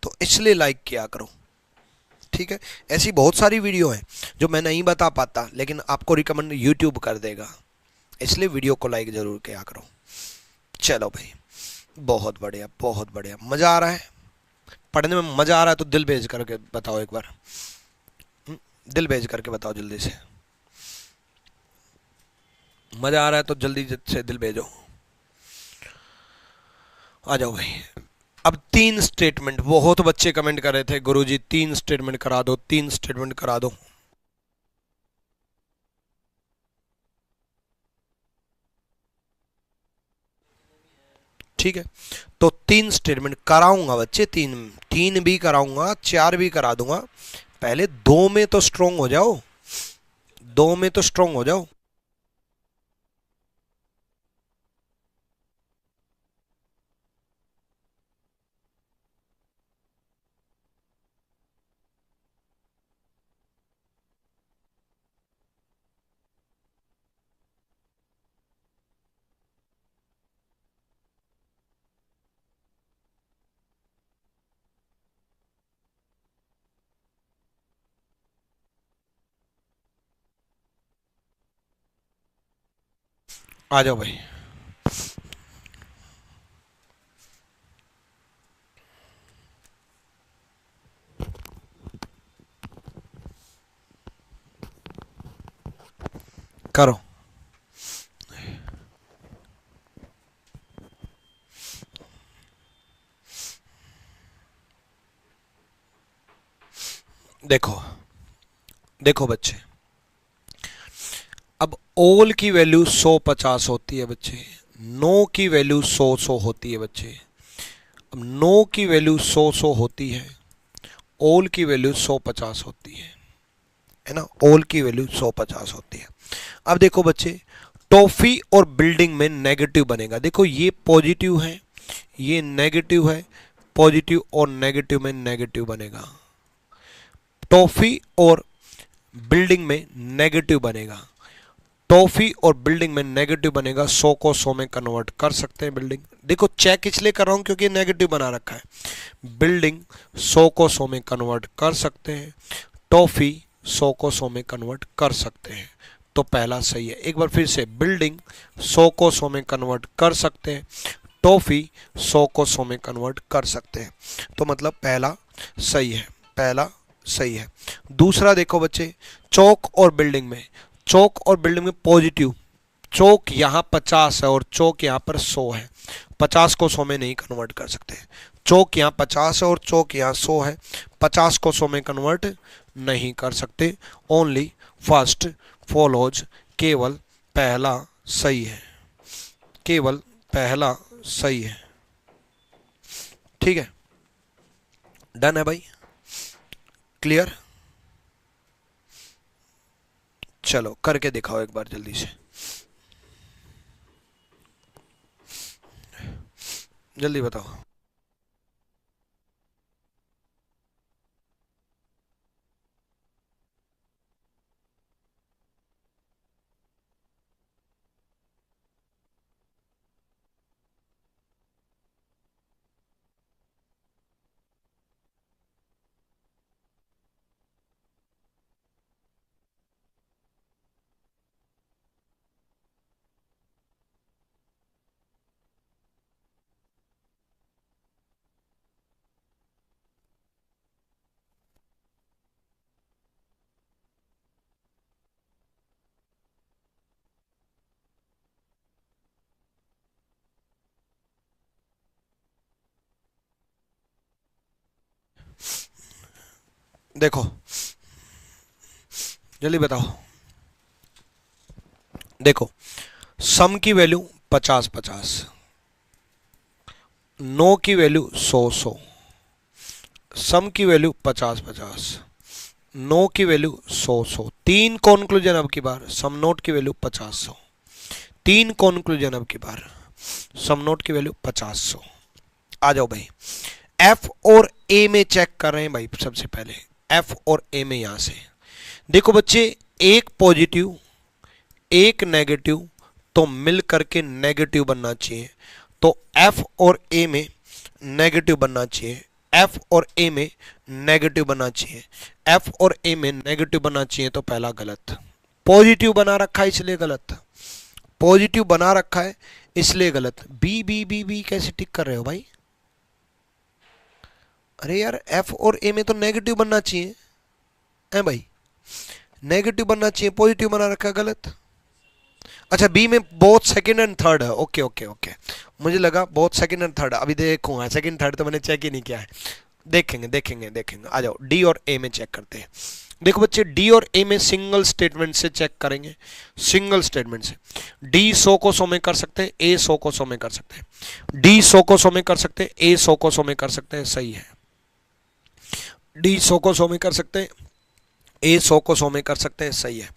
तो इसलिए लाइक किया करो। ठीक है, ऐसी बहुत सारी वीडियो हैं जो मैं नहीं बता पाता, लेकिन आपको रिकमेंड YouTube कर देगा, इसलिए वीडियो को लाइक जरूर किया करो। चलो भाई, बहुत बढ़िया, बहुत बढ़िया। मजा आ रहा है पढ़ने में? मजा आ रहा है तो दिल भेज करके बताओ एक बार। दिल भेज करके बताओ जल्दी से। मजा आ रहा है तो जल्दी से दिल भेजो। आ जाओ भाई। अब 3 स्टेटमेंट, बहुत बच्चे कमेंट कर रहे थे गुरुजी 3 स्टेटमेंट करा दो, 3 स्टेटमेंट करा दो। ठीक है, तो 3 स्टेटमेंट कराऊंगा बच्चे, तीन तीन भी कराऊंगा, 4 भी करा दूंगा। पहले 2 में तो स्ट्रोंग हो जाओ, 2 में तो स्ट्रोंग हो जाओ। आ जाओ भाई। करो। देखो देखो बच्चे, अब ओल की वैल्यू 150 होती है बच्चे, नो की वैल्यू 100 होती है बच्चे। अब नो की वैल्यू 100 होती है, ओल की वैल्यू 150 होती है ना? ओल की वैल्यू 150 होती है। अब देखो बच्चे, टॉफी और बिल्डिंग में नेगेटिव बनेगा। देखो ये पॉजिटिव है, ये नेगेटिव है, पॉजिटिव और नेगेटिव में नेगेटिव बनेगा। टॉफी और बिल्डिंग में नेगेटिव बनेगा, टॉफी और बिल्डिंग में नेगेटिव बनेगा। 100 को 100 में कन्वर्ट कर सकते हैं बिल्डिंग। देखो चेक इसलिए कर रहा हूं क्योंकि नेगेटिव बना रखा है। बिल्डिंग 100 को 100 में कन्वर्ट कर सकते हैं, टॉफी 100 को 100 में कन्वर्ट कर सकते हैं, तो पहला सही है। एक बार फिर से, बिल्डिंग 100 को 100 में कन्वर्ट कर सकते हैं, टॉफी 100 को 100 में कन्वर्ट कर सकते हैं, तो मतलब पहला सही है, पहला सही है। दूसरा देखो बच्चे, चौक और बिल्डिंग में, चौक और बिल्डिंग में पॉजिटिव, चौक यहाँ 50 है और चौक यहाँ पर 100 है, 50 को 100 में नहीं कन्वर्ट कर सकते। चौक यहाँ 50 है और चौक यहाँ 100 है, 50 को 100 में कन्वर्ट नहीं कर सकते। ओनली फर्स्ट फॉलोज, केवल पहला सही है, केवल पहला सही है। ठीक है, डन है भाई, क्लियर? चलो करके दिखाओ एक बार जल्दी से, जल्दी बताओ। देखो जल्दी बताओ। देखो सम की वैल्यू 50-50, नो की वैल्यू 100-100, सम की वैल्यू 50-50, नो की वैल्यू 100-100। 3 कॉन्क्लूजन अब की बार, सम नोट की वैल्यू 50-100, 3 कॉन्क्लूजन अब की बार, सम नोट की वैल्यू 50-100। आ जाओ भाई, एफ और ए में चेक कर रहे हैं भाई। सबसे पहले एफ और ए में यहां से देखो बच्चे, एक पॉजिटिव एक नेगेटिव, तो मिल करके नेगेटिव बनना चाहिए, तो एफ और ए में नेगेटिव बनना चाहिए, एफ और ए में नेगेटिव बनना चाहिए, एफ और ए में नेगेटिव बनना चाहिए, तो पहला गलत। पॉजिटिव बना रखा है इसलिए गलत, पॉजिटिव बना रखा है इसलिए गलत। बी बी बी बी कैसे टिक कर रहे हो भाई? अरे यार एफ और ए में तो नेगेटिव बनना चाहिए है भाई, नेगेटिव बनना चाहिए, पॉजिटिव बना रखा है, गलत। अच्छा बी में बोथ सेकंड एंड थर्ड है, ओके ओके ओके, मुझे लगा बोथ सेकंड एंड थर्ड, अभी देखूंगा, सेकंड थर्ड तो मैंने चेक ही नहीं किया है, देखेंगे देखेंगे देखेंगे। आ जाओ डी और ए में चेक करते हैं। देखो बच्चे डी और ए में सिंगल स्टेटमेंट से चेक करेंगे, सिंगल स्टेटमेंट से। डी 100 को 100 में कर सकते हैं, ए 100 को 100 में कर सकते हैं, डी 100 को 100 में कर सकते हैं, ए 100 को 100 में कर सकते हैं, सही है। डी 100 को 100 में कर सकते हैं, ए 100 को 100 में कर सकते हैं, सही है।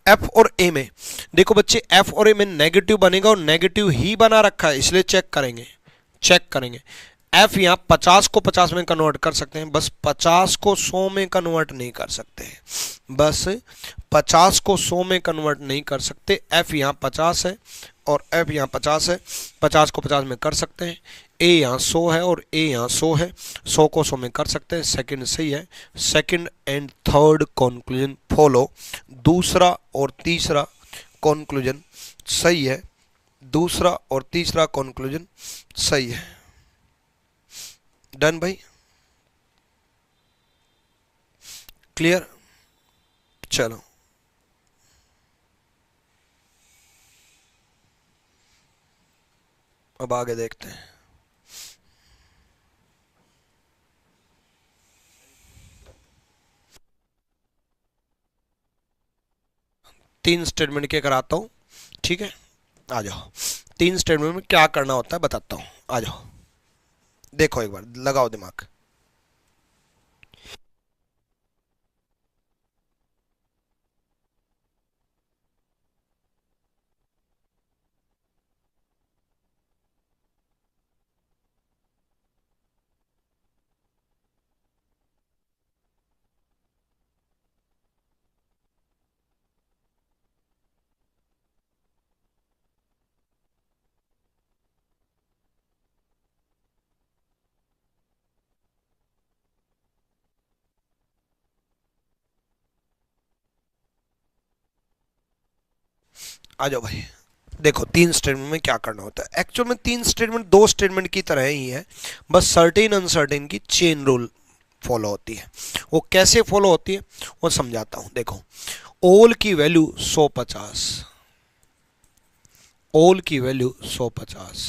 एफ और ए में देखो बच्चे, एफ और ए में नेगेटिव बनेगा और नेगेटिव ही बना रखा है इसलिए चेक करेंगे, चेक करेंगे। एफ यहाँ 50 को 50 में कन्वर्ट कर सकते हैं, बस 50 को 100 में कन्वर्ट नहीं कर सकते हैं, बस 50 को 100 में कन्वर्ट नहीं कर सकते। एफ यहाँ 50 है और एफ यहाँ 50 है, 50 को 50 में कर सकते हैं। ए यहाँ 100 है और ए यहाँ 100 है, 100 को 100 में कर सकते हैं, सेकंड सही है। Second and third conclusion follow, दूसरा और तीसरा कंक्लूजन सही है, दूसरा और तीसरा कंक्लूजन सही है। डन भाई, क्लियर? चलो अब आगे देखते हैं। तीन स्टेटमेंट के कराता हूं, ठीक है, आ जाओ। तीन स्टेटमेंट में क्या करना होता है बताता हूं, आ जाओ, देखो एक बार, लगाओ दिमाग। आ जाओ भाई, देखो तीन स्टेटमेंट में क्या करना होता है। एक्चुअल में तीन स्टेटमेंट दो स्टेटमेंट की तरह ही है, बस सर्टेन अनसर्टेन की चेन रूल फॉलो होती है। वो कैसे फॉलो होती है वो समझाता हूं। देखो ओल की वैल्यू 150, ओल की वैल्यू 150,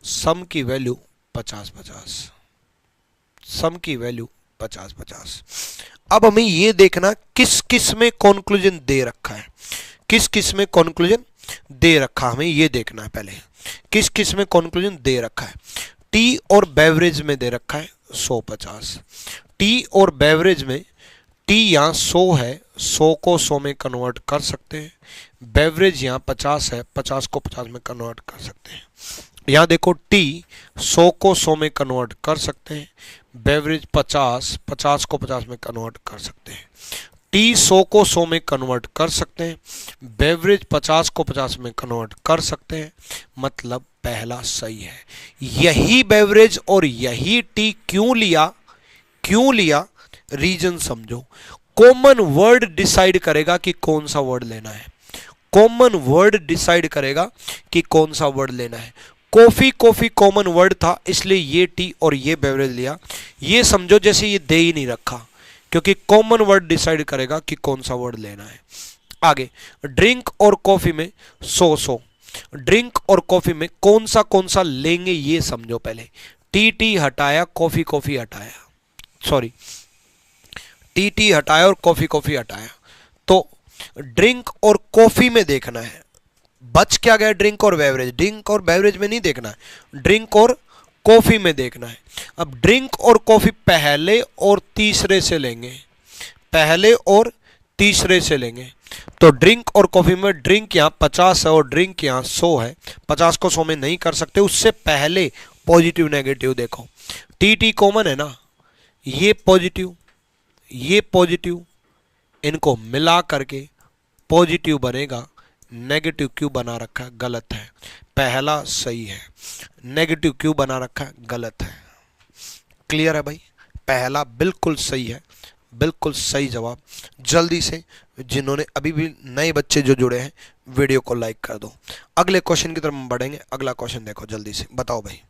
सम की वैल्यू 50-50, सम की वैल्यू 50-50। अब हमें ये देखना किस किस में कंक्लूजन दे रखा है, किस किस में कंक्लूजन दे रखा, हमें ये देखना है पहले किस किस में कंक्लूजन दे रखा है। टी और बेवरेज में दे रखा है 150, टी और बेवरेज में टी यहाँ 100 है, 100 को 100 में कन्वर्ट कर सकते हैं। बेवरेज यहाँ 50 है, 50 को 50 में कन्वर्ट कर सकते हैं। यहाँ देखो टी 100 को 100 में कन्वर्ट कर सकते हैं, बेवरेज 50, 50 को 50 में कन्वर्ट कर सकते हैं। टी 100 को 100 में कन्वर्ट कर सकते हैं, बेवरेज 50 को 50 में कन्वर्ट कर सकते हैं, मतलब पहला सही है। यही बेवरेज और यही टी क्यों लिया, क्यों लिया, रीजन समझो। कॉमन वर्ड डिसाइड करेगा कि कौन सा वर्ड लेना है, कॉमन वर्ड डिसाइड करेगा कि कौन सा वर्ड लेना है। कॉफी कॉफी कॉमन वर्ड था इसलिए ये टी और ये बेवरेज लिया। ये समझो जैसे ये दे ही नहीं रखा, क्योंकि कॉमन वर्ड डिसाइड करेगा कि कौन सा वर्ड लेना है। आगे ड्रिंक और कॉफी में 100-100, ड्रिंक और कॉफी में कौन सा लेंगे ये समझो पहले। टी टी हटाया, कॉफी कॉफी हटाया, सॉरी टी टी हटाया और कॉफी कॉफी हटाया, तो ड्रिंक और कॉफी में देखना है। बच क्या गया, ड्रिंक और बेवरेज, ड्रिंक और बेवरेज में नहीं देखना है, ड्रिंक और कॉफी में देखना है। अब ड्रिंक और कॉफी पहले और तीसरे से लेंगे, पहले और तीसरे से लेंगे, तो ड्रिंक और कॉफी में ड्रिंक यहाँ 50 है और ड्रिंक यहाँ 100 है, 50 को 100 में नहीं कर सकते, उससे पहले पॉजिटिव नेगेटिव देखो। टी टी कॉमन है ना, ये पॉजिटिव ये पॉजिटिव, इनको मिला करके पॉजिटिव बनेगा, नेगेटिव क्यों बना रखा है, गलत है, पहला सही है, नेगेटिव क्यों बना रखा है, गलत है। क्लियर है भाई, पहला बिल्कुल सही है, बिल्कुल सही जवाब। जल्दी से जिन्होंने अभी भी नए बच्चे जो जुड़े हैं वीडियो को लाइक कर दो। अगले क्वेश्चन की तरफ हम बढ़ेंगे। अगला क्वेश्चन देखो जल्दी से, बताओ भाई।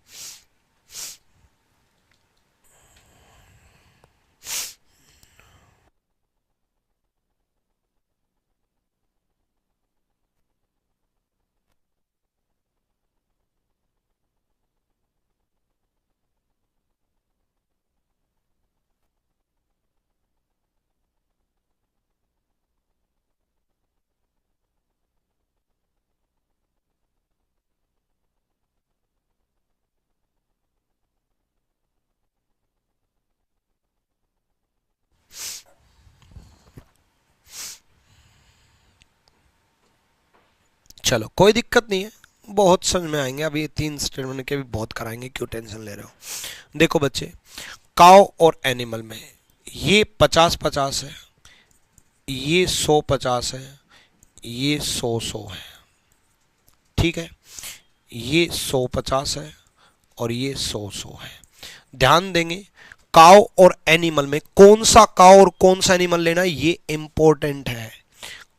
चलो कोई दिक्कत नहीं है, बहुत समझ में आएंगे। अभी 3 स्टेटमेंट के भी बहुत कराएंगे, क्यों टेंशन ले रहे हो। देखो बच्चे, काउ और एनिमल में ये 50-50 है, ये 100-50 है, ये 100-100 है। ठीक है, ये 100-50 है और ये 100-100 है। ध्यान देंगे काउ और एनिमल में कौन सा काउ और कौन सा एनिमल लेना है, ये इंपॉर्टेंट है।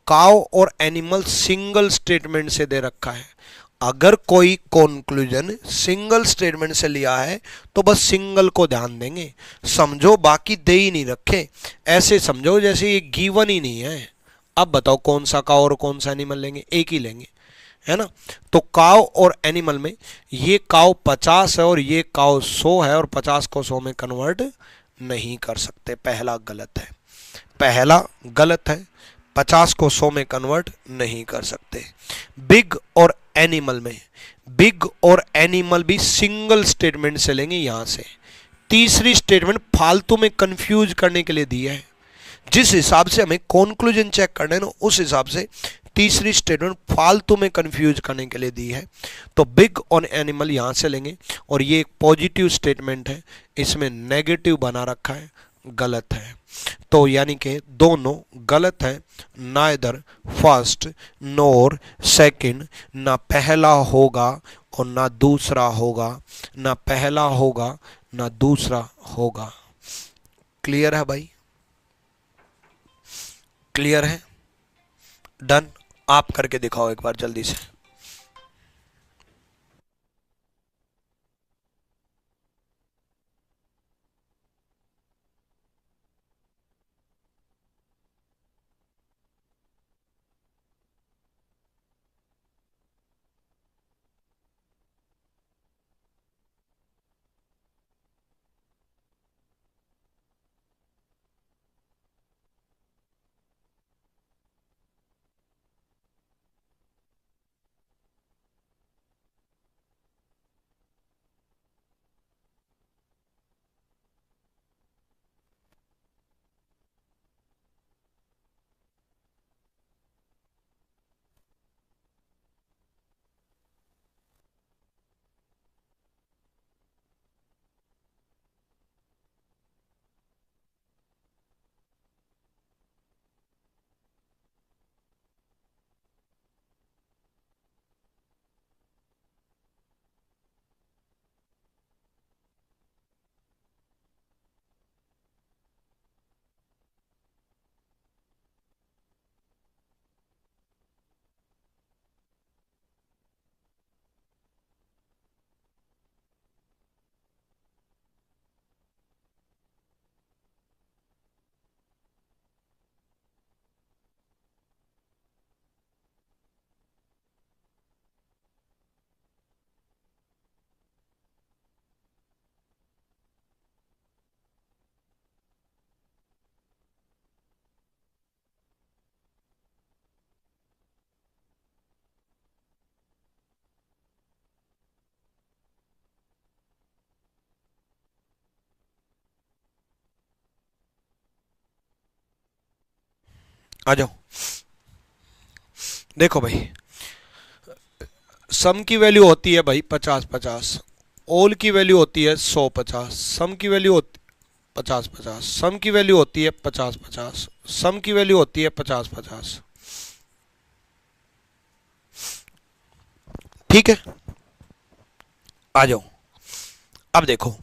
काउ और एनिमल सिंगल स्टेटमेंट से दे रखा है। अगर कोई कंक्लूजन सिंगल स्टेटमेंट से लिया है तो बस सिंगल को ध्यान देंगे, समझो बाकी दे ही नहीं रखे। ऐसे समझो जैसे ये गिवन ही नहीं है। अब बताओ कौन सा काउ और कौन सा एनिमल लेंगे, एक ही लेंगे, है ना। तो काउ और एनिमल में ये काउ 50 है और ये काउ 100 है, और 50 को 100 में कन्वर्ट नहीं कर सकते। पहला गलत है, पहला गलत है। 50 को 100 में कन्वर्ट नहीं कर सकते। बिग और एनिमल में, बिग और एनिमल भी सिंगल स्टेटमेंट से लेंगे यहां से। तीसरी स्टेटमेंट फालतू में कंफ्यूज करने के लिए दी है। जिस हिसाब से हमें कंक्लूजन चेक करना है ना, उस हिसाब से तीसरी स्टेटमेंट फालतू में कंफ्यूज करने के लिए दी है। तो बिग और एनिमल यहां से लेंगे, और ये एक पॉजिटिव स्टेटमेंट है, इसमें नेगेटिव बना रखा है, गलत है। तो यानी कि दोनों गलत है। नाइदर फर्स्ट नोर सेकंड, ना पहला होगा और ना दूसरा होगा, ना पहला होगा ना दूसरा होगा। क्लियर है भाई, क्लियर है, डन। आप करके दिखाओ एक बार जल्दी से। आ जाओ। देखो भाई, सम की वैल्यू होती है भाई 50-50, ऑल की वैल्यू होती है 100-50, सम की वैल्यू होती 50-50, सम की वैल्यू होती है 50-50, सम की वैल्यू होती है 50-50। ठीक है, आ जाओ। अब देखो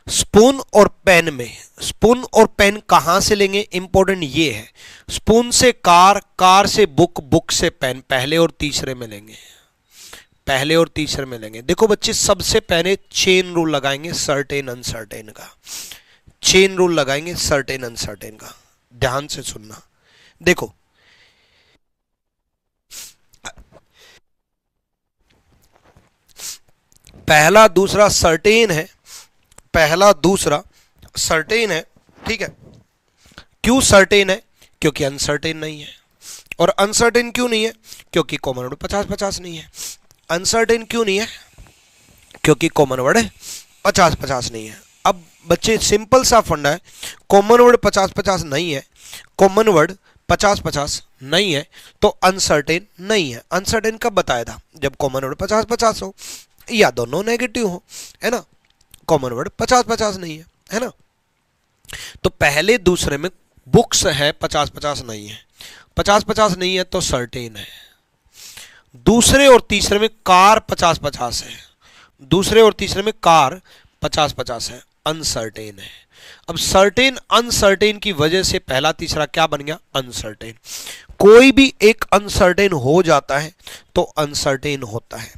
स्पून और पेन में, स्पून और पेन कहां से लेंगे, इंपॉर्टेंट ये है। स्पून से कार, कार से बुक, बुक से पेन, पहले और तीसरे में लेंगे, पहले और तीसरे में लेंगे। देखो बच्चे, सबसे पहले चेन रूल लगाएंगे सर्टेन अनसर्टेन का, चेन रूल लगाएंगे सर्टेन अनसर्टेन का। ध्यान से सुनना। देखो पहला दूसरा सर्टेन है, पहला दूसरा सर्टेन है, ठीक है। क्यों सर्टेन है? क्योंकि अनसर्टेन नहीं है। और अनसर्टेन क्यों नहीं है? क्योंकि कॉमन वर्ड 50-50 नहीं है। अनसर्टेन क्यों नहीं है? क्योंकि कॉमन वर्ड 50-50 नहीं है। अब बच्चे सिंपल सा फंडा है, कॉमन वर्ड 50-50 नहीं है, कॉमन वर्ड 50-50 नहीं है, तो अनसर्टेन नहीं है। अनसर्टेन कब बताया था? जब कॉमन वर्ड 50-50 हो या दोनों नेगेटिव हो, है ना। कॉमन वर्ड 50-50 नहीं है ना। तो पहले दूसरे में बुक्स है, 50-50 नहीं है, 50-50 नहीं है तो सर्टेन है। दूसरे और तीसरे में कार 50-50 है, दूसरे और तीसरे में कार 50-50 है, अनसर्टेन है। अब सर्टेन अनसर्टेन की वजह से पहला तीसरा क्या बन गया? अनसर्टेन। कोई भी एक अनसर्टेन हो जाता है तो अनसर्टेन होता है,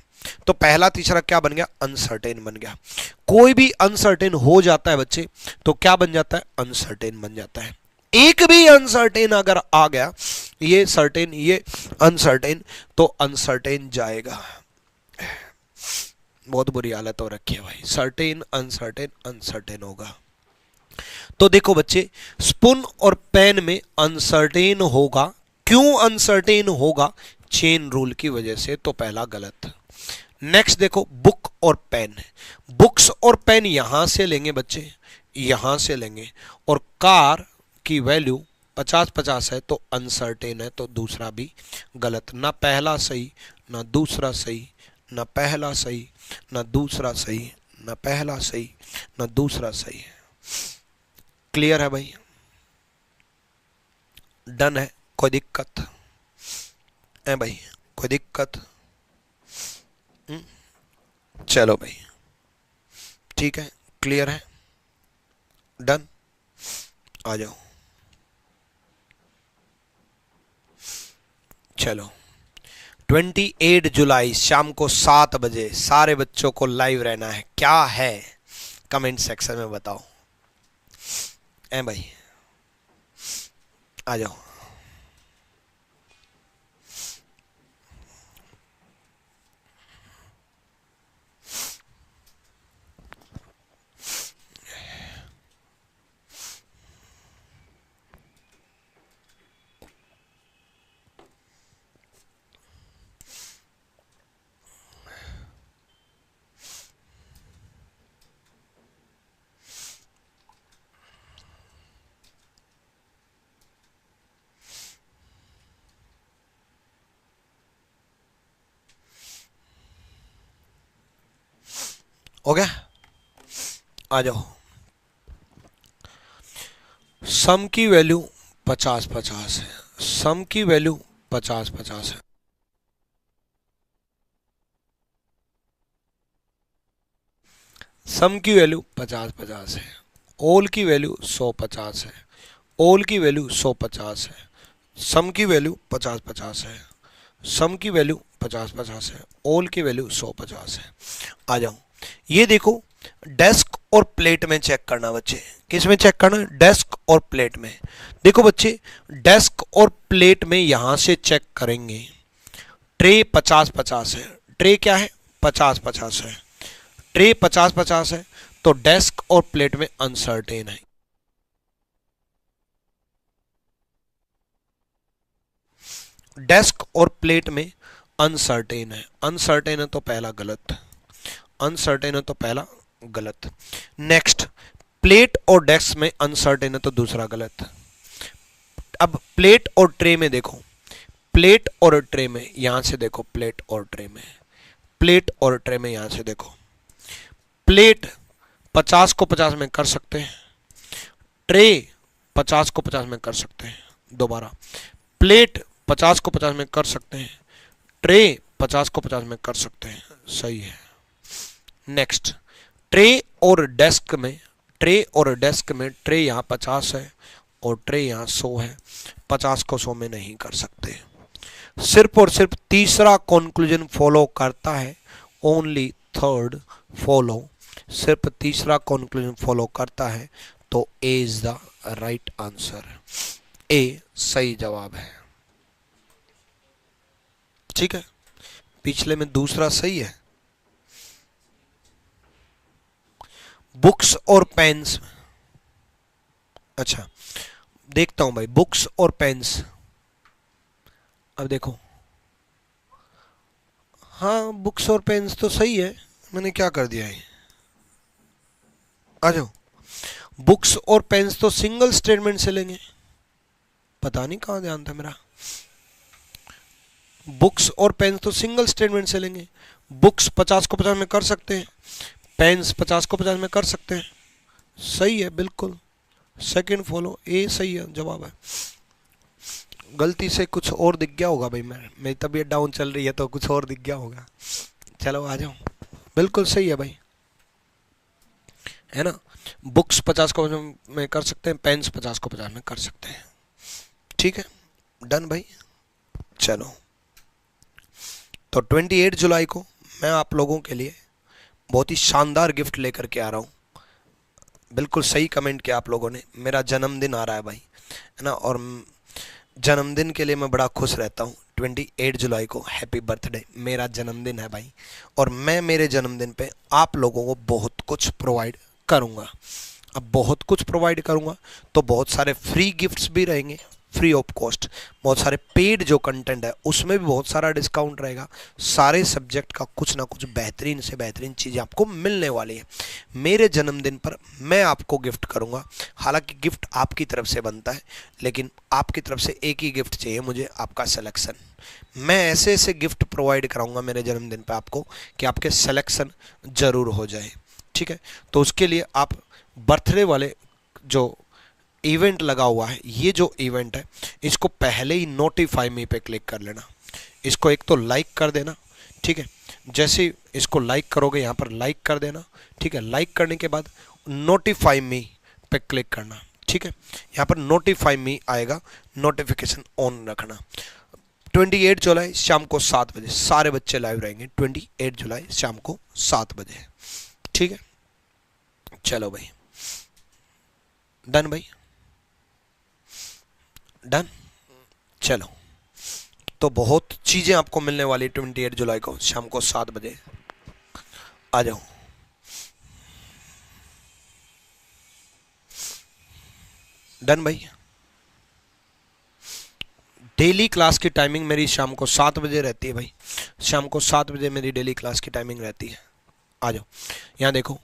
तो पहला तीसरा क्या बन गया? अनसर्टेन बन गया। कोई भी अनसर्टेन हो जाता है बच्चे तो क्या बन जाता है? अनसर्टेन बन जाता है। एक भी अनसर्टेन अगर आ गया, ये सर्टेन ये अनसर्टेन, तो अनसर्टेन जाएगा। बहुत बुरी हालत हो रखी है भाई, सर्टेन अनसर्टेन अनसर्टेन होगा। तो देखो बच्चे, स्पून और पेन में अनसर्टेन होगा। क्यों अनसर्टेन होगा? चेन रूल की वजह से, तो पहला गलत। नेक्स्ट देखो, बुक और पेन, बुक्स और पेन यहां से लेंगे बच्चे, यहां से लेंगे, और कार की वैल्यू 50-50 है तो अनसर्टेन है, तो दूसरा भी गलत। ना पहला सही, ना दूसरा सही, ना पहला सही, ना दूसरा सही, ना पहला सही, ना दूसरा सही है। क्लियर है भाई? डन है? कोई दिक्कत है भाई? कोई दिक्कत? चलो भाई, ठीक है, क्लियर है, डन। आ जाओ, चलो। 28 जुलाई शाम को 7 बजे सारे बच्चों को लाइव रहना है। क्या है कमेंट सेक्शन में बताओ। ए भाई आ जाओ। हो गया? आ जाओ। सम की वैल्यू 50-50 है, सम की वैल्यू 50-50 है। सम की वैल्यू 50-50 है, ऑल की वैल्यू 150 है, ऑल की वैल्यू 150 है, सम की वैल्यू 50-50 है, सम की वैल्यू 50-50 है, ऑल की वैल्यू 150 है। आ जाओ, ये देखो, डेस्क और प्लेट में चेक करना बच्चे। किस में चेक करना? डेस्क और प्लेट में। देखो बच्चे, डेस्क और प्लेट में यहां से चेक करेंगे। ट्रे 50-50 है, ट्रे क्या है? 50-50 है, ट्रे 50-50 है, तो डेस्क और प्लेट में अनसर्टेन है। डेस्क और प्लेट में अनसर्टेन है, अनसर्टेन है तो पहला गलत, अनसर्टेन है तो पहला गलत। नेक्स्ट, प्लेट और डेस्क में अनसर्टेन है तो दूसरा गलत। अब प्लेट और ट्रे में देखो, प्लेट और ट्रे में यहां से देखो, प्लेट और ट्रे में, प्लेट और ट्रे में यहां से देखो, प्लेट 50 को 50 में कर सकते हैं, ट्रे 50 को 50 में कर सकते हैं। दोबारा, प्लेट 50 को 50 में कर सकते हैं, ट्रे 50 को 50 में कर सकते हैं, सही है। नेक्स्ट, ट्रे और डेस्क में ट्रे और डेस्क में ट्रे यहाँ 50 है और ट्रे यहाँ 100 है, 50 को 100 में नहीं कर सकते। सिर्फ और सिर्फ तीसरा कंक्लूजन फॉलो करता है, ओनली थर्ड फॉलो, सिर्फ तीसरा कंक्लूजन फॉलो करता है, तो ए इज द राइट आंसर, ए सही जवाब है। ठीक है, पिछले में दूसरा सही है। बुक्स और पेन्स, अच्छा देखता हूं भाई, बुक्स और पेन्स। अब देखो, हाँ बुक्स और पेन्स तो सही है, मैंने क्या कर दिया है, आ जाओ। बुक्स और पेन्स तो सिंगल स्टेटमेंट से लेंगे, पता नहीं कहाँ ध्यान था मेरा। बुक्स और पेन्स तो सिंगल स्टेटमेंट से लेंगे। बुक्स 50 को 50 में कर सकते हैं, पेन्स 50 को 50 में कर सकते हैं, सही है बिल्कुल। सेकंड फॉलो, ए सही है जवाब है। गलती से कुछ और दिख गया होगा भाई, मेरी तबीयत डाउन चल रही है तो कुछ और दिख गया होगा। चलो आ जाओ, बिल्कुल सही है भाई, है ना। बुक्स 50 को 50 में कर सकते हैं, पेन्स 50 को 50 में कर सकते हैं। ठीक है, डन भाई। चलो, तो 28 जुलाई को मैं आप लोगों के लिए बहुत ही शानदार गिफ्ट लेकर के आ रहा हूँ। बिल्कुल सही कमेंट किया आप लोगों ने, मेरा जन्मदिन आ रहा है भाई, है ना, और जन्मदिन के लिए मैं बड़ा खुश रहता हूँ। 28 जुलाई को हैप्पी बर्थडे, मेरा जन्मदिन है भाई, और मैं मेरे जन्मदिन पे आप लोगों को बहुत कुछ प्रोवाइड करूँगा। अब बहुत कुछ प्रोवाइड करूँगा तो बहुत सारे फ्री गिफ्ट्स भी रहेंगे, फ्री ऑफ कॉस्ट। बहुत सारे पेड जो कंटेंट है उसमें भी बहुत सारा डिस्काउंट रहेगा। सारे सब्जेक्ट का कुछ ना कुछ बेहतरीन से बेहतरीन चीज़ें आपको मिलने वाली है। मेरे जन्मदिन पर मैं आपको गिफ्ट करूंगा, हालांकि गिफ्ट आपकी तरफ से बनता है, लेकिन आपकी तरफ से एक ही गिफ्ट चाहिए मुझे, आपका सिलेक्शन। मैं ऐसे ऐसे गिफ्ट प्रोवाइड कराऊंगा मेरे जन्मदिन पर आपको कि आपके सिलेक्शन ज़रूर हो जाए। ठीक है, तो उसके लिए आप बर्थडे वाले जो इवेंट लगा हुआ है, ये जो इवेंट है इसको पहले ही नोटिफाई मी पे क्लिक कर लेना। इसको एक तो लाइक कर देना, ठीक है। जैसे इसको लाइक करोगे यहाँ पर लाइक कर देना, ठीक है। लाइक करने के बाद नोटिफाई मी पे क्लिक करना, ठीक है। यहाँ पर नोटिफाई मी आएगा, नोटिफिकेशन ऑन रखना। 28 जुलाई शाम को 7 बजे सारे बच्चे लाइव रहेंगे। 28 जुलाई शाम को 7 बजे, ठीक है। चलो भाई, डन भाई, डन। चलो, तो बहुत चीज़ें आपको मिलने वाली 28 जुलाई को शाम को 7 बजे, आ जाओ। डन भाई। डेली क्लास की टाइमिंग मेरी शाम को 7 बजे रहती है भाई, शाम को 7 बजे मेरी डेली क्लास की टाइमिंग रहती है। आ जाओ, यहाँ देखो,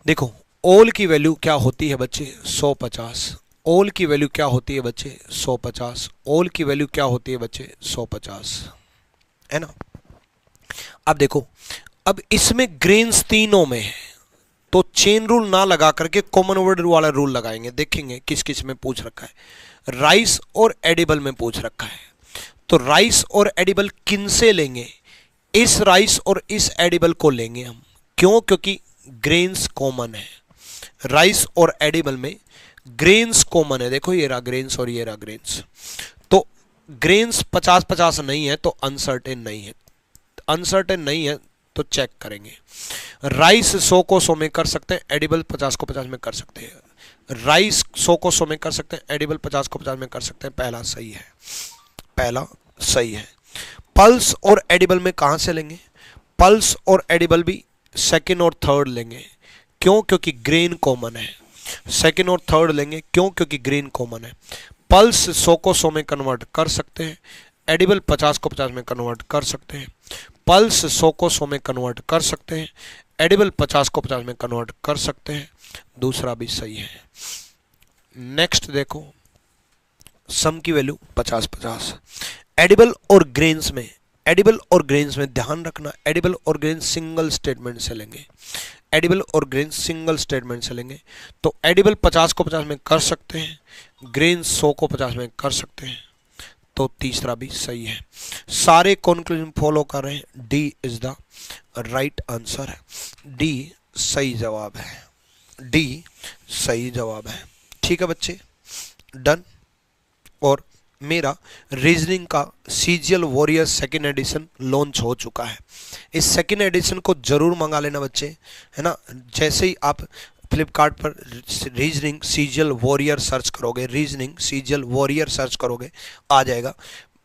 देखो ऑल की वैल्यू क्या होती है बच्चे, 150। ऑल की वैल्यू क्या होती है बच्चे, 150। ऑल की वैल्यू क्या होती है बच्चे, 150, है ना। अब देखो, अब इसमें ग्रेन्स तीनों में है, तो चेन रूल ना लगा करके कॉमन वर्ड वाला रूल लगाएंगे। देखेंगे किस किस में पूछ रखा है। राइस और एडिबल में पूछ रखा है, तो राइस और एडिबल किन से लेंगे, इस राइस और इस एडिबल को लेंगे हम। क्यों? क्योंकि ग्रेन्स कॉमन है। राइस और एडिबल में ग्रेन्स कॉमन है। देखो ये रहा ग्रेन्स और ये रहा ग्रेन्स, तो ग्रेन्स 50-50 नहीं है तो अनसर्टेन नहीं है, अनसर्टेन नहीं है तो चेक करेंगे। राइस 100 को 100 में कर सकते हैं, एडिबल 50 को 50 में कर सकते हैं। राइस 100 को 100 में कर सकते हैं, एडिबल 50 को 50 में कर सकते हैं। पहला सही है, पहला सही है। पल्स और एडिबल में कहां से लेंगे, पल्स और एडिबल भी सेकंड और थर्ड लेंगे। क्यों? क्योंकि ग्रेन कॉमन है। सेकंड और थर्ड लेंगे, क्यों? क्योंकि ग्रेन कॉमन है। पल्स 100 को 100 में कन्वर्ट कर सकते हैं, एडिबल 50 को 50 में कन्वर्ट कर सकते हैं। पल्स 100 को 100 में कन्वर्ट कर सकते हैं, एडिबल 50 को 50 में कन्वर्ट कर सकते हैं। दूसरा भी सही है। नेक्स्ट देखो, सम की वैल्यू 50-50। एडिबल और ग्रेन्स में, एडिबल और ग्रेन्स में ध्यान रखना, एडिबल और ग्रेन्स सिंगल स्टेटमेंट से लेंगे। एडिबल और ग्रेन्स सिंगल स्टेटमेंट से लेंगे, तो एडिबल 50 को 50 में कर सकते हैं, ग्रेन्स 100 को 50 में कर सकते हैं, तो तीसरा भी सही है। सारे कंक्लूजन फॉलो कर रहे हैं। D is the right answer है, डी सही जवाब है। डी सही जवाब है। ठीक है बच्चे, डन। और मेरा रीजनिंग का CGL warrior second edition launch हो चुका है। इस सेकेंड एडिशन को जरूर मंगा लेना बच्चे, है ना। जैसे ही आप फ्लिपकार्ट पर रीजनिंग सीजीएल वॉरियर सर्च करोगे, रीजनिंग सीजीएल वॉरियर सर्च करोगे, आ जाएगा।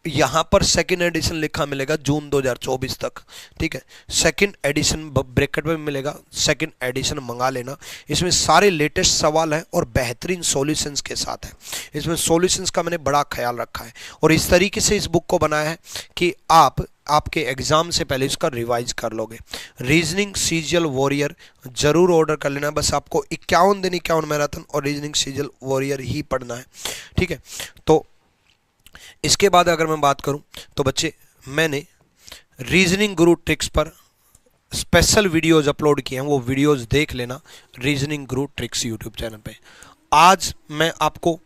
यहाँ पर सेकेंड एडिशन लिखा मिलेगा जून 2024 तक। ठीक है, सेकेंड एडिशन ब्रैकेट में मिलेगा, सेकेंड एडिशन मंगा लेना। इसमें सारे लेटेस्ट सवाल हैं और बेहतरीन सॉल्यूशंस के साथ है। इसमें सॉल्यूशंस का मैंने बड़ा ख्याल रखा है और इस तरीके से इस बुक को बनाया है कि आपके एग्जाम से पहले इसका रिवाइज कर लोगे। रीजनिंग सीजीएल वॉरियर जरूर ऑर्डर कर लेना। बस आपको 51 दिन 51 मैराथन और रीजनिंग सीजीएल वॉरियर ही पढ़ना है। ठीक है, तो इसके बाद अगर मैं बात करूं तो बच्चे मैंने रीजनिंग गुरु ट्रिक्स पर स्पेशल वीडियोज अपलोड किए हैं, वो वीडियोज देख लेना रीजनिंग गुरु ट्रिक्स यूट्यूब चैनल पे। आज मैं आपको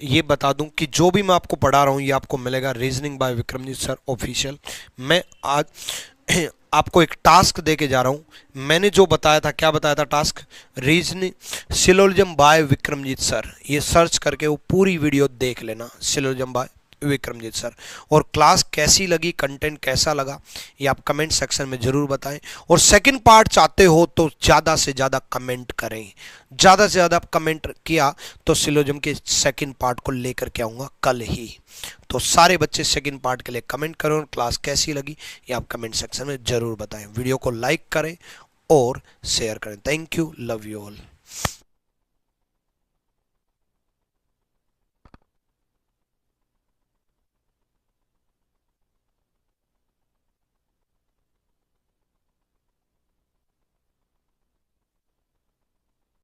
ये बता दूं कि जो भी मैं आपको पढ़ा रहा हूं ये आपको मिलेगा reasoning bye Vikramjeet sir official. मैं आज आपको एक टास्क दे के जा रहा हूं। मैंने जो बताया था, क्या बताया था task? Reasoning syllogism by Vikramjeet sir, ये सर्च करके वो पूरी वीडियो देख लेना, सिलोजिज्म बाय विक्रमजीत सर। और क्लास कैसी लगी, कंटेंट कैसा लगा, ये आप कमेंट सेक्शन में जरूर बताएं। और सेकंड पार्ट चाहते हो तो ज़्यादा से ज़्यादा कमेंट करें। ज़्यादा से ज़्यादा कमेंट किया तो सिलोजिज्म के सेकंड पार्ट को लेकर के आऊँगा कल ही। तो सारे बच्चे सेकंड पार्ट के लिए कमेंट करें और क्लास कैसी लगी ये आप कमेंट सेक्शन में जरूर बताएं। वीडियो को लाइक करें और शेयर करें। Thank you, love you all.